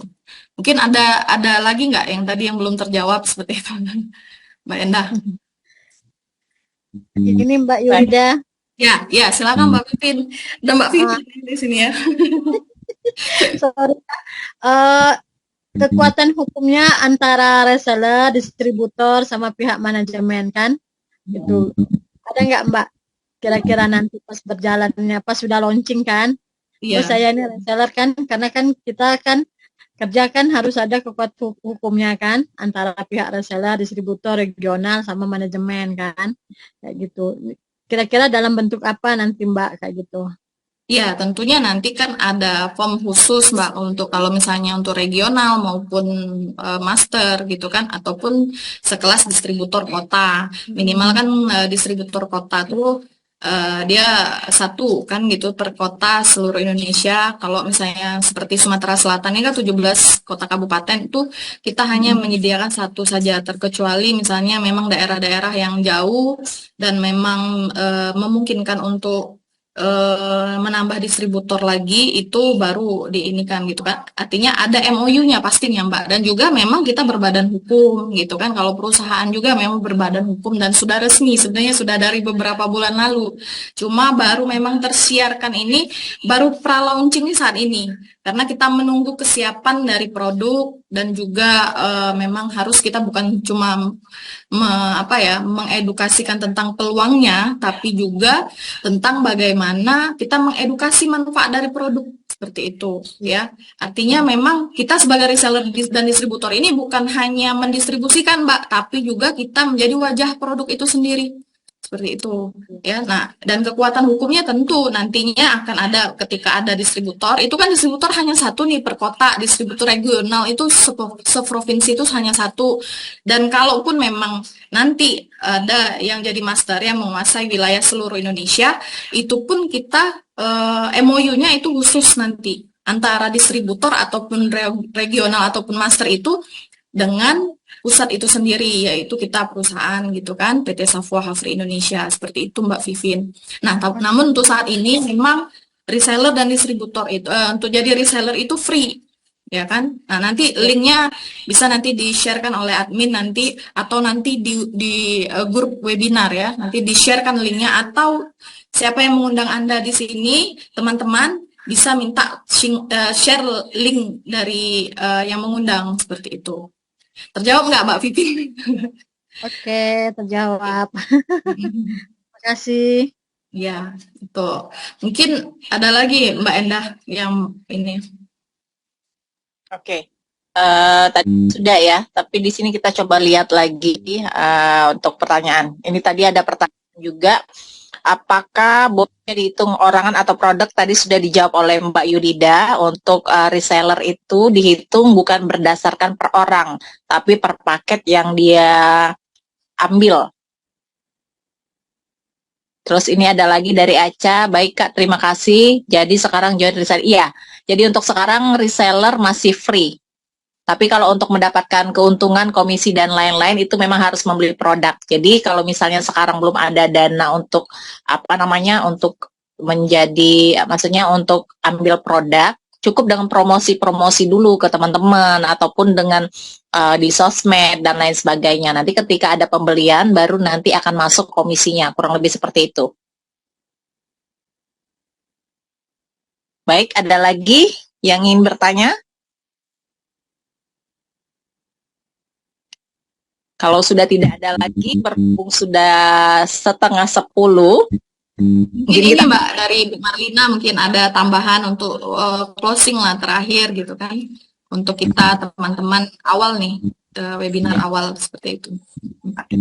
Speaker 5: Mungkin ada lagi nggak yang tadi yang belum terjawab seperti itu, Mbak Endah?
Speaker 3: Ini Mbak Yulida.
Speaker 5: Ya silakan Mbak Pipin. Dan Mbak Pipin di sini ya.
Speaker 3: Sorry. Kekuatan hukumnya antara reseller, distributor, sama pihak manajemen kan? Gitu. Ada nggak Mbak? Kira-kira nanti pas berjalannya, pas sudah launching kan?
Speaker 5: Iya.
Speaker 3: Terus saya ini reseller kan, karena kan kita kan kerja kan harus ada kekuatan hukumnya kan, antara pihak reseller, distributor, regional, sama manajemen kan? Kayak gitu. Kira-kira dalam bentuk apa nanti Mbak kayak gitu?
Speaker 5: Ya, tentunya nanti kan ada form khusus Mbak untuk kalau misalnya untuk regional maupun master gitu kan, ataupun sekelas distributor kota. Minimal kan distributor kota tuh dia 1 kan gitu per kota seluruh Indonesia. Kalau misalnya seperti Sumatera Selatan ini kan 17 kota kabupaten itu kita hanya menyediakan 1 saja, terkecuali misalnya memang daerah-daerah yang jauh dan memang memungkinkan untuk menambah distributor lagi, itu baru diinikan gitu kan. Artinya ada MOU-nya pastinya Mbak, dan juga memang kita berbadan hukum gitu kan. Kalau perusahaan juga memang berbadan hukum dan sudah resmi, sebenarnya sudah dari beberapa bulan lalu. Cuma baru memang tersiarkan ini baru pra-launching saat ini. Karena kita menunggu kesiapan dari produk dan juga memang harus kita bukan cuma mengedukasikan tentang peluangnya, tapi juga tentang bagaimana kita mengedukasi manfaat dari produk seperti itu ya. Artinya memang kita sebagai reseller dan distributor ini bukan hanya mendistribusikan Mbak, tapi juga kita menjadi wajah produk itu sendiri. Seperti itu ya. Nah, dan kekuatan hukumnya tentu nantinya akan ada ketika ada distributor. Itu kan distributor hanya 1 nih per kota, distributor regional itu seprovinsi itu hanya 1. Dan kalaupun memang nanti ada yang jadi master yang menguasai wilayah seluruh Indonesia, itu pun kita MOU-nya itu khusus nanti antara distributor ataupun regional ataupun master itu dengan pusat itu sendiri, yaitu kita perusahaan gitu kan, PT Safwa Hafri Indonesia, seperti itu Mbak Vivin. Nah, namun untuk saat ini memang reseller dan distributor itu untuk jadi reseller itu free, ya kan? Nah, nanti linknya bisa nanti di-sharekan oleh admin nanti, atau nanti di grup webinar ya, nanti di-sharekan linknya, atau siapa yang mengundang Anda di sini, teman-teman bisa minta share link dari yang mengundang, seperti itu. Terjawab nggak Mbak Vivi?
Speaker 3: Oke, terjawab. Terima kasih.
Speaker 5: Ya, itu. Mungkin ada lagi Mbak Endah yang ini.
Speaker 2: Oke. Tadi sudah ya, tapi di sini kita coba lihat lagi untuk pertanyaan. Ini tadi ada pertanyaan juga. Apakah boleh dihitung orangan atau produk? Tadi sudah dijawab oleh Mbak Yulida. Untuk reseller itu dihitung bukan berdasarkan per orang, tapi per paket yang dia ambil. Terus ini ada lagi dari Aca, baik Kak, terima kasih. Jadi sekarang join reseller, iya. Jadi untuk sekarang reseller masih free. Tapi kalau untuk mendapatkan keuntungan, komisi dan lain-lain itu memang harus membeli produk. Jadi kalau misalnya sekarang belum ada dana untuk untuk menjadi, maksudnya untuk ambil produk, cukup dengan promosi-promosi dulu ke teman-teman ataupun dengan di sosmed dan lain sebagainya. Nanti ketika ada pembelian baru nanti akan masuk komisinya, kurang lebih seperti itu. Baik, ada lagi yang ingin bertanya? Kalau sudah tidak ada lagi, berhubung sudah 9:30.
Speaker 5: Mungkin ini Mbak dari Bu Marlina mungkin ada tambahan untuk closing lah terakhir gitu kan. Untuk kita teman-teman awal nih, webinar awal seperti itu.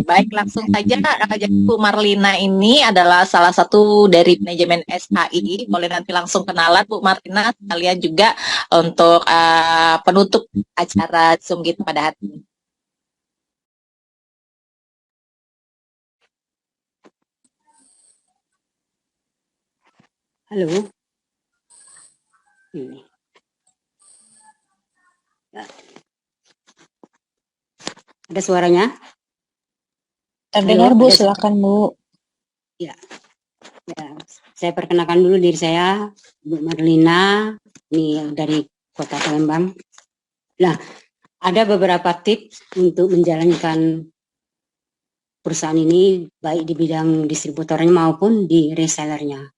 Speaker 2: Baik, langsung saja. Jadi Bu Marlina ini adalah salah satu dari manajemen SHI. Boleh nanti langsung kenalan Bu Marlina, sekalian juga untuk penutup acara Zoom kita pada hari ini.
Speaker 9: Halo. Ini. Ya. Ada suaranya?
Speaker 4: Terdengar
Speaker 9: Halo,
Speaker 4: Bu,
Speaker 9: ada
Speaker 4: silakan Bu.
Speaker 9: Ya. Saya perkenalkan dulu diri saya, Bu Marlina, ini dari Kota Palembang. Nah, ada beberapa tips untuk menjalankan perusahaan ini, baik di bidang distributornya maupun di resellernya.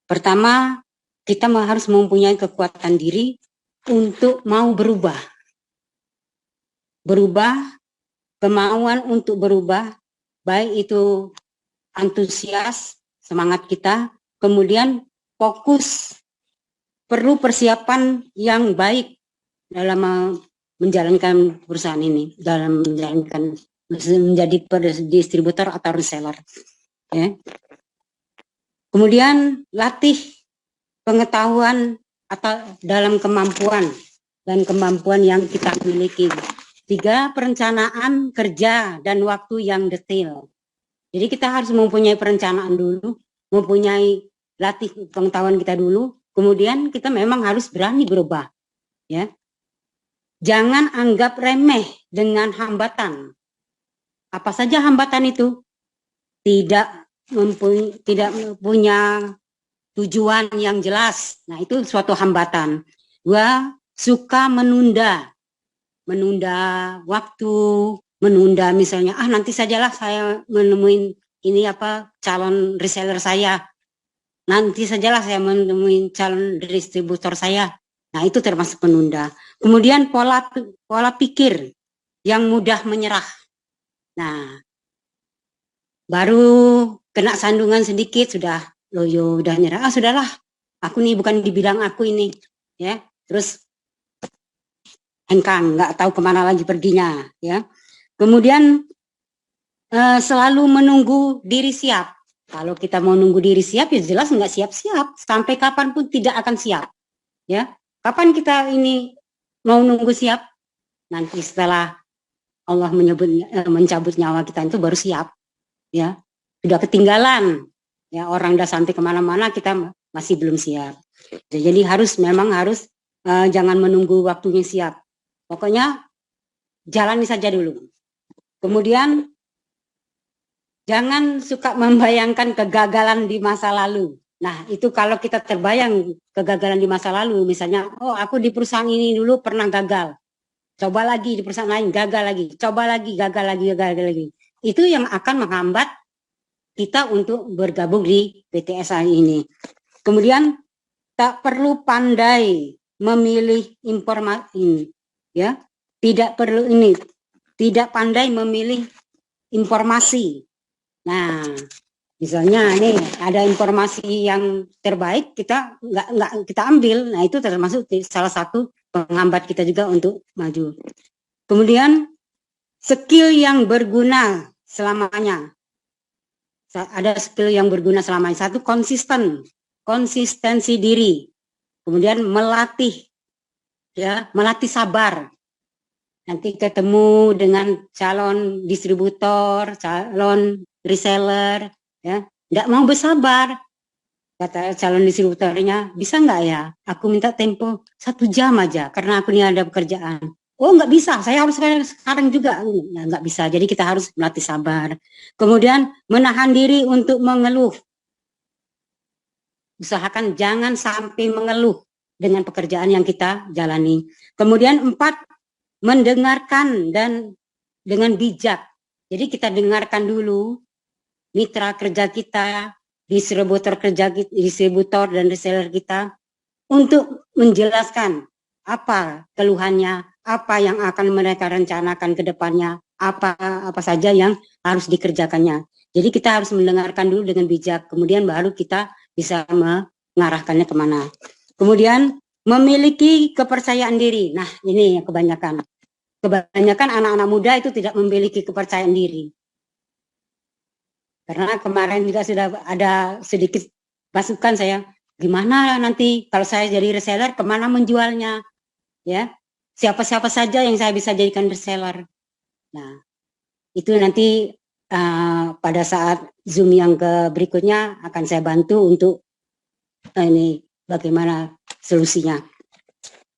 Speaker 9: Pertama, kita harus mempunyai kekuatan diri untuk mau berubah. Kemauan untuk berubah, baik itu antusias, semangat kita, kemudian fokus, perlu persiapan yang baik dalam menjalankan perusahaan ini, dalam menjadi distributor atau reseller. Ya. Kemudian latih pengetahuan atau dalam kemampuan yang kita miliki. 3, perencanaan kerja dan waktu yang detail. Jadi kita harus mempunyai perencanaan dulu, mempunyai latih pengetahuan kita dulu, kemudian kita memang harus berani berubah. Ya. Jangan anggap remeh dengan hambatan. Apa saja hambatan itu? Tidak punya tujuan yang jelas. Nah, itu suatu hambatan. 2, suka menunda waktu, menunda misalnya, nanti sajalah saya menemuin calon reseller saya. Nanti sajalah saya menemuin calon distributor saya. Nah, itu termasuk menunda. Kemudian pola pikir yang mudah menyerah. Nah, baru kena sandungan sedikit sudah loyo, udah nyerah. Sudahlah, aku nih bukan di bidang aku ini, ya. Terus hengkang, nggak tahu kemana lagi perginya, ya. Kemudian selalu menunggu diri siap. Kalau kita mau nunggu diri siap, ya jelas nggak siap-siap. Sampai kapanpun tidak akan siap, ya. Kapan kita ini mau nunggu siap? Nanti setelah Allah mencabut nyawa kita itu baru siap, ya. Sudah ketinggalan, ya, orang udah sampai kemana-mana, kita masih belum siap. Jadi memang harus jangan menunggu waktunya siap. Pokoknya jalani saja dulu. Kemudian jangan suka membayangkan kegagalan di masa lalu. Nah, itu kalau kita terbayang kegagalan di masa lalu, misalnya, aku di perusahaan ini dulu pernah gagal. Coba lagi di perusahaan lain, gagal lagi. Coba lagi, gagal lagi. Itu yang akan menghambat kita untuk bergabung di PT SHI ini. Kemudian tak perlu pandai memilih informasi, ya. Tidak pandai memilih informasi. Nah, misalnya nih ada informasi yang terbaik, kita nggak kita ambil. Nah, itu termasuk salah satu penghambat kita juga untuk maju. Kemudian skill yang berguna selamanya. Ada skill yang berguna selamanya. 1, konsistensi diri. Kemudian melatih sabar. Nanti ketemu dengan calon distributor, calon reseller, ya. nggak mau bersabar. Kata calon distributornya, bisa nggak ya? Aku minta tempo 1 jam aja, karena aku ini ada pekerjaan. Oh nggak bisa, saya harus sekarang juga. Ya, nggak bisa, jadi kita harus melatih sabar. Kemudian menahan diri untuk mengeluh. Usahakan jangan sampai mengeluh dengan pekerjaan yang kita jalani. Kemudian 4, mendengarkan dan dengan bijak. Jadi kita dengarkan dulu mitra kerja kita, distributor dan reseller kita untuk menjelaskan apa keluhannya, apa yang akan mereka rencanakan ke depannya, apa saja yang harus dikerjakannya. Jadi kita harus mendengarkan dulu dengan bijak, kemudian baru kita bisa mengarahkannya kemana. Kemudian memiliki kepercayaan diri. Nah ini yang kebanyakan anak-anak muda itu tidak memiliki kepercayaan diri. Karena kemarin juga sudah ada sedikit masukan saya, gimana nanti kalau saya jadi reseller, kemana menjualnya, ya? Siapa-siapa saja yang saya bisa jadikan reseller. Nah, itu nanti pada saat Zoom yang berikutnya akan saya bantu untuk ini bagaimana solusinya.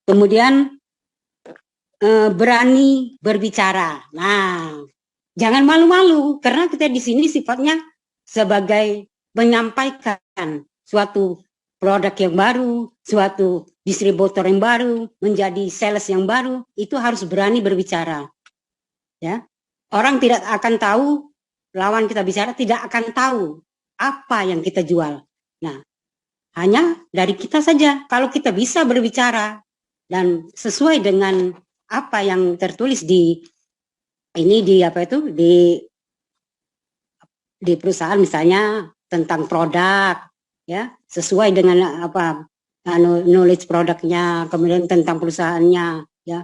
Speaker 9: Kemudian berani berbicara. Nah, jangan malu-malu, karena kita di sini sifatnya sebagai menyampaikan suatu produk yang baru, suatu distributor yang baru, menjadi sales yang baru, itu harus berani berbicara. Ya, orang tidak akan tahu, lawan kita bicara tidak akan tahu apa yang kita jual. Nah, hanya dari kita saja. Kalau kita bisa berbicara dan sesuai dengan apa yang tertulis di perusahaan, misalnya tentang produk, ya, sesuai dengan knowledge produknya, kemudian tentang perusahaannya, ya,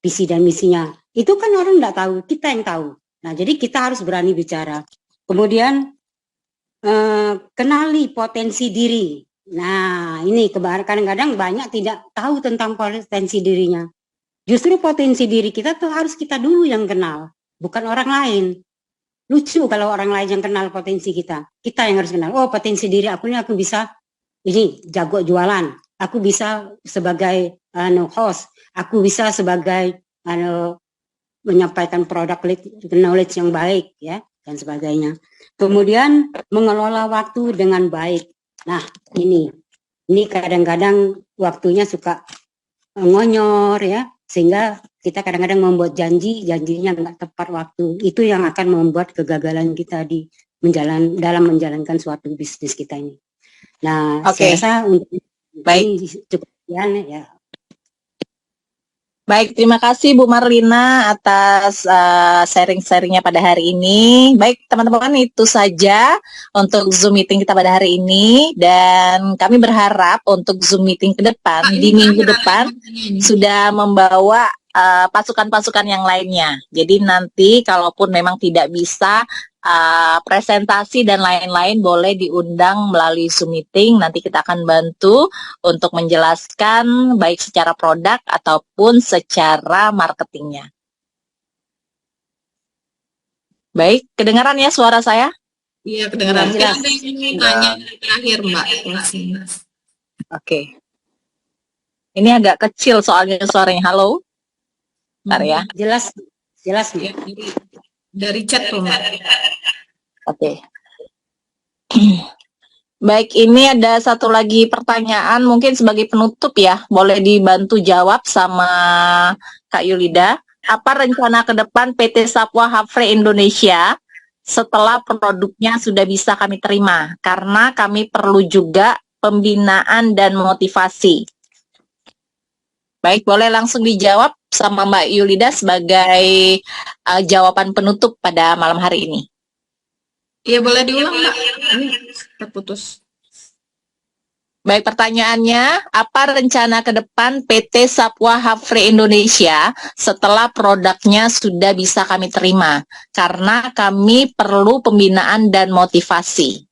Speaker 9: visi dan misinya. Itu kan orang nggak tahu, kita yang tahu. Nah, jadi kita harus berani bicara. Kemudian kenali potensi diri. Nah, ini kadang-kadang banyak tidak tahu tentang potensi dirinya. Justru potensi diri kita tuh harus kita dulu yang kenal, bukan orang lain. Lucu kalau orang lain yang kenal potensi kita. Kita yang harus kenal. Oh, potensi diri aku ini, aku bisa ini jago jualan. Aku bisa sebagai host. Aku bisa sebagai menyampaikan produk knowledge yang baik, ya, dan sebagainya. Kemudian mengelola waktu dengan baik. Nah, ini kadang-kadang waktunya suka ngonyor, ya, sehingga kita kadang-kadang membuat janjinya nggak tepat waktu. Itu yang akan membuat kegagalan kita dalam menjalankan suatu bisnis kita ini. Nah, saya rasa untuk ini cukup sekian, ya.
Speaker 2: Baik, terima kasih Bu Marlina atas sharing-sharingnya pada hari ini. Baik, teman-teman, itu saja untuk Zoom meeting kita pada hari ini. Dan kami berharap untuk Zoom meeting ke depan, di minggu depan, sudah membawa pasukan-pasukan yang lainnya. Jadi nanti kalaupun memang tidak bisa presentasi dan lain-lain, boleh diundang melalui Zoom meeting. Nanti kita akan bantu untuk menjelaskan baik secara produk ataupun secara marketingnya. Baik, kedengaran ya suara saya?
Speaker 5: Iya, kedengaran. Mungkin ada yang ingin tanya terakhir, Mbak.
Speaker 2: Oke. Ini agak kecil soalnya suaranya. Halo? Bentar ya.
Speaker 9: Jelas
Speaker 5: Ya, dari chat tuh, Mbak.
Speaker 2: Oke. Baik, ini ada satu lagi pertanyaan mungkin sebagai penutup ya. Boleh dibantu jawab sama Kak Yulida. Apa rencana ke depan PT Sapwa Havre Indonesia setelah produknya sudah bisa kami terima? Karena kami perlu juga pembinaan dan motivasi. Baik, boleh langsung dijawab sama Mbak Yulida sebagai jawaban penutup pada malam hari ini.
Speaker 5: Iya, boleh diulang, Mbak. Ini terputus.
Speaker 2: Baik, pertanyaannya, apa rencana ke depan PT Sapwa Havre Indonesia setelah produknya sudah bisa kami terima? Karena kami perlu pembinaan dan motivasi.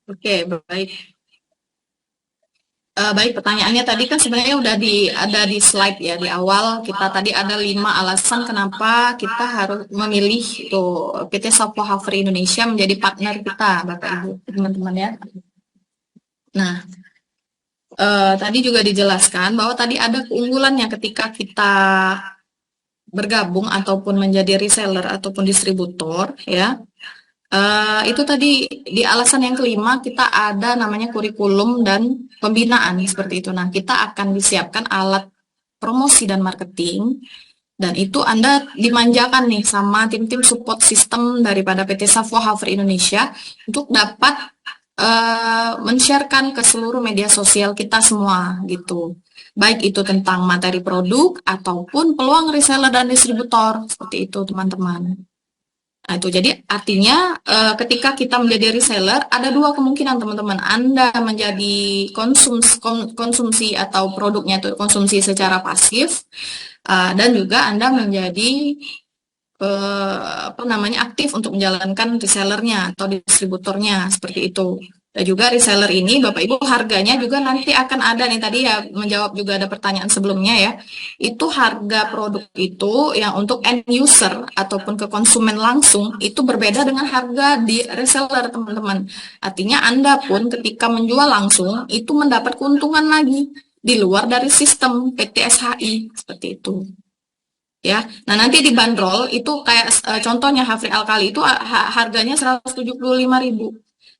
Speaker 5: Oke, baik. Baik, pertanyaannya tadi kan sebenarnya udah ada di slide ya di awal. Kita tadi ada 5 alasan kenapa kita harus memilih tuh PT Safwa Hafri Indonesia menjadi partner kita, Bapak Ibu, teman-teman ya. Nah, tadi juga dijelaskan bahwa tadi ada keunggulannya ketika kita bergabung ataupun menjadi reseller ataupun distributor ya. Itu tadi di alasan yang kelima kita ada namanya kurikulum dan pembinaan seperti itu. Nah, kita akan disiapkan alat promosi dan marketing dan itu Anda dimanjakan nih sama tim-tim support system daripada PT Safwa Hafri Indonesia untuk dapat men-sharekan ke seluruh media sosial kita semua gitu. Baik itu tentang materi produk ataupun peluang reseller dan distributor seperti itu teman-teman. Nah, itu jadi artinya ketika kita menjadi reseller ada dua kemungkinan teman-teman. Anda menjadi konsumsi atau produknya itu konsumsi secara pasif dan juga Anda menjadi aktif untuk menjalankan resellernya atau distributornya seperti itu. Dan juga reseller ini Bapak Ibu harganya juga nanti akan ada nih tadi ya menjawab juga ada pertanyaan sebelumnya ya. Itu harga produk itu yang untuk end user ataupun ke konsumen langsung itu berbeda dengan harga di reseller teman-teman. Artinya Anda pun ketika menjual langsung itu mendapat keuntungan lagi di luar dari sistem PT SHI seperti itu. Ya, nah nanti dibanderol itu kayak contohnya Hafri Alkali itu harganya 175.000.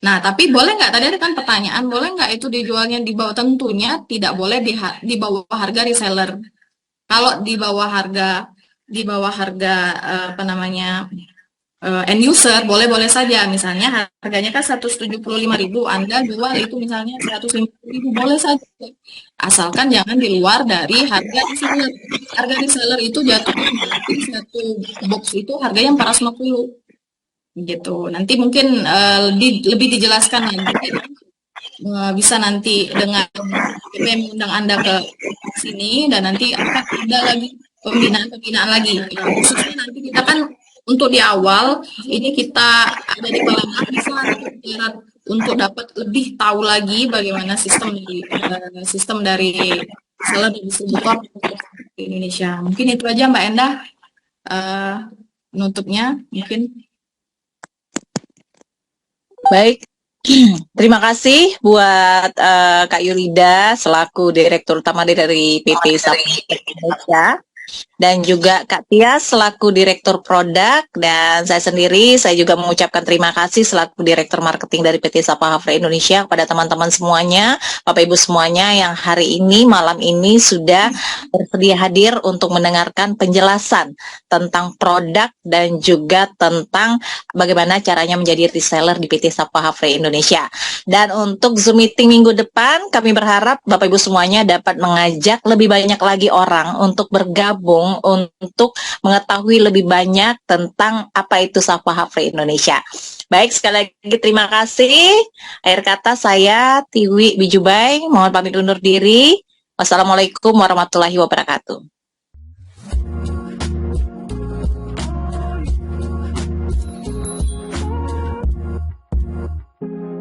Speaker 5: Nah, tapi boleh nggak, tadi ada kan pertanyaan, boleh nggak itu dijualnya di bawah, tentunya tidak boleh di bawah harga reseller. Kalau di bawah harga end user, boleh-boleh saja. Misalnya harganya kan 175.000, Anda jual itu misalnya 150.000, boleh saja. Asalkan jangan di luar dari harga reseller. Harga reseller itu jatuhnya satu box itu harganya 450. Gitu. Nanti mungkin lebih dijelaskan nanti bisa nanti dengan mengundang Anda ke sini dan nanti akan ada lagi pembinaan lagi. Nah, khususnya nanti kita kan untuk di awal ini kita ada di Palembang bisa untuk dapat lebih tahu lagi bagaimana sistem dari seller dan distributor di Indonesia. Mungkin itu aja Mbak Endah penutupnya mungkin.
Speaker 2: Baik, terima kasih buat Kak Yulida selaku Direktur Utama dari PT Safwa Indonesia dan juga Kak Tia selaku Direktur Produk dan saya juga mengucapkan terima kasih selaku Direktur Marketing dari PT Safwa Hafri Indonesia kepada teman-teman semuanya, Bapak Ibu semuanya yang hari ini malam ini sudah bersedia hadir untuk mendengarkan penjelasan tentang produk dan juga tentang bagaimana caranya menjadi reseller di PT Safwa Hafri Indonesia. Dan untuk Zoom meeting minggu depan kami berharap Bapak Ibu semuanya dapat mengajak lebih banyak lagi orang untuk bergabung untuk mengetahui lebih banyak tentang apa itu Safwa Hafri Indonesia. Baik, sekali lagi terima kasih. Akhir kata saya Tiwi Bijubai, mohon pamit undur diri. Wassalamualaikum warahmatullahi wabarakatuh.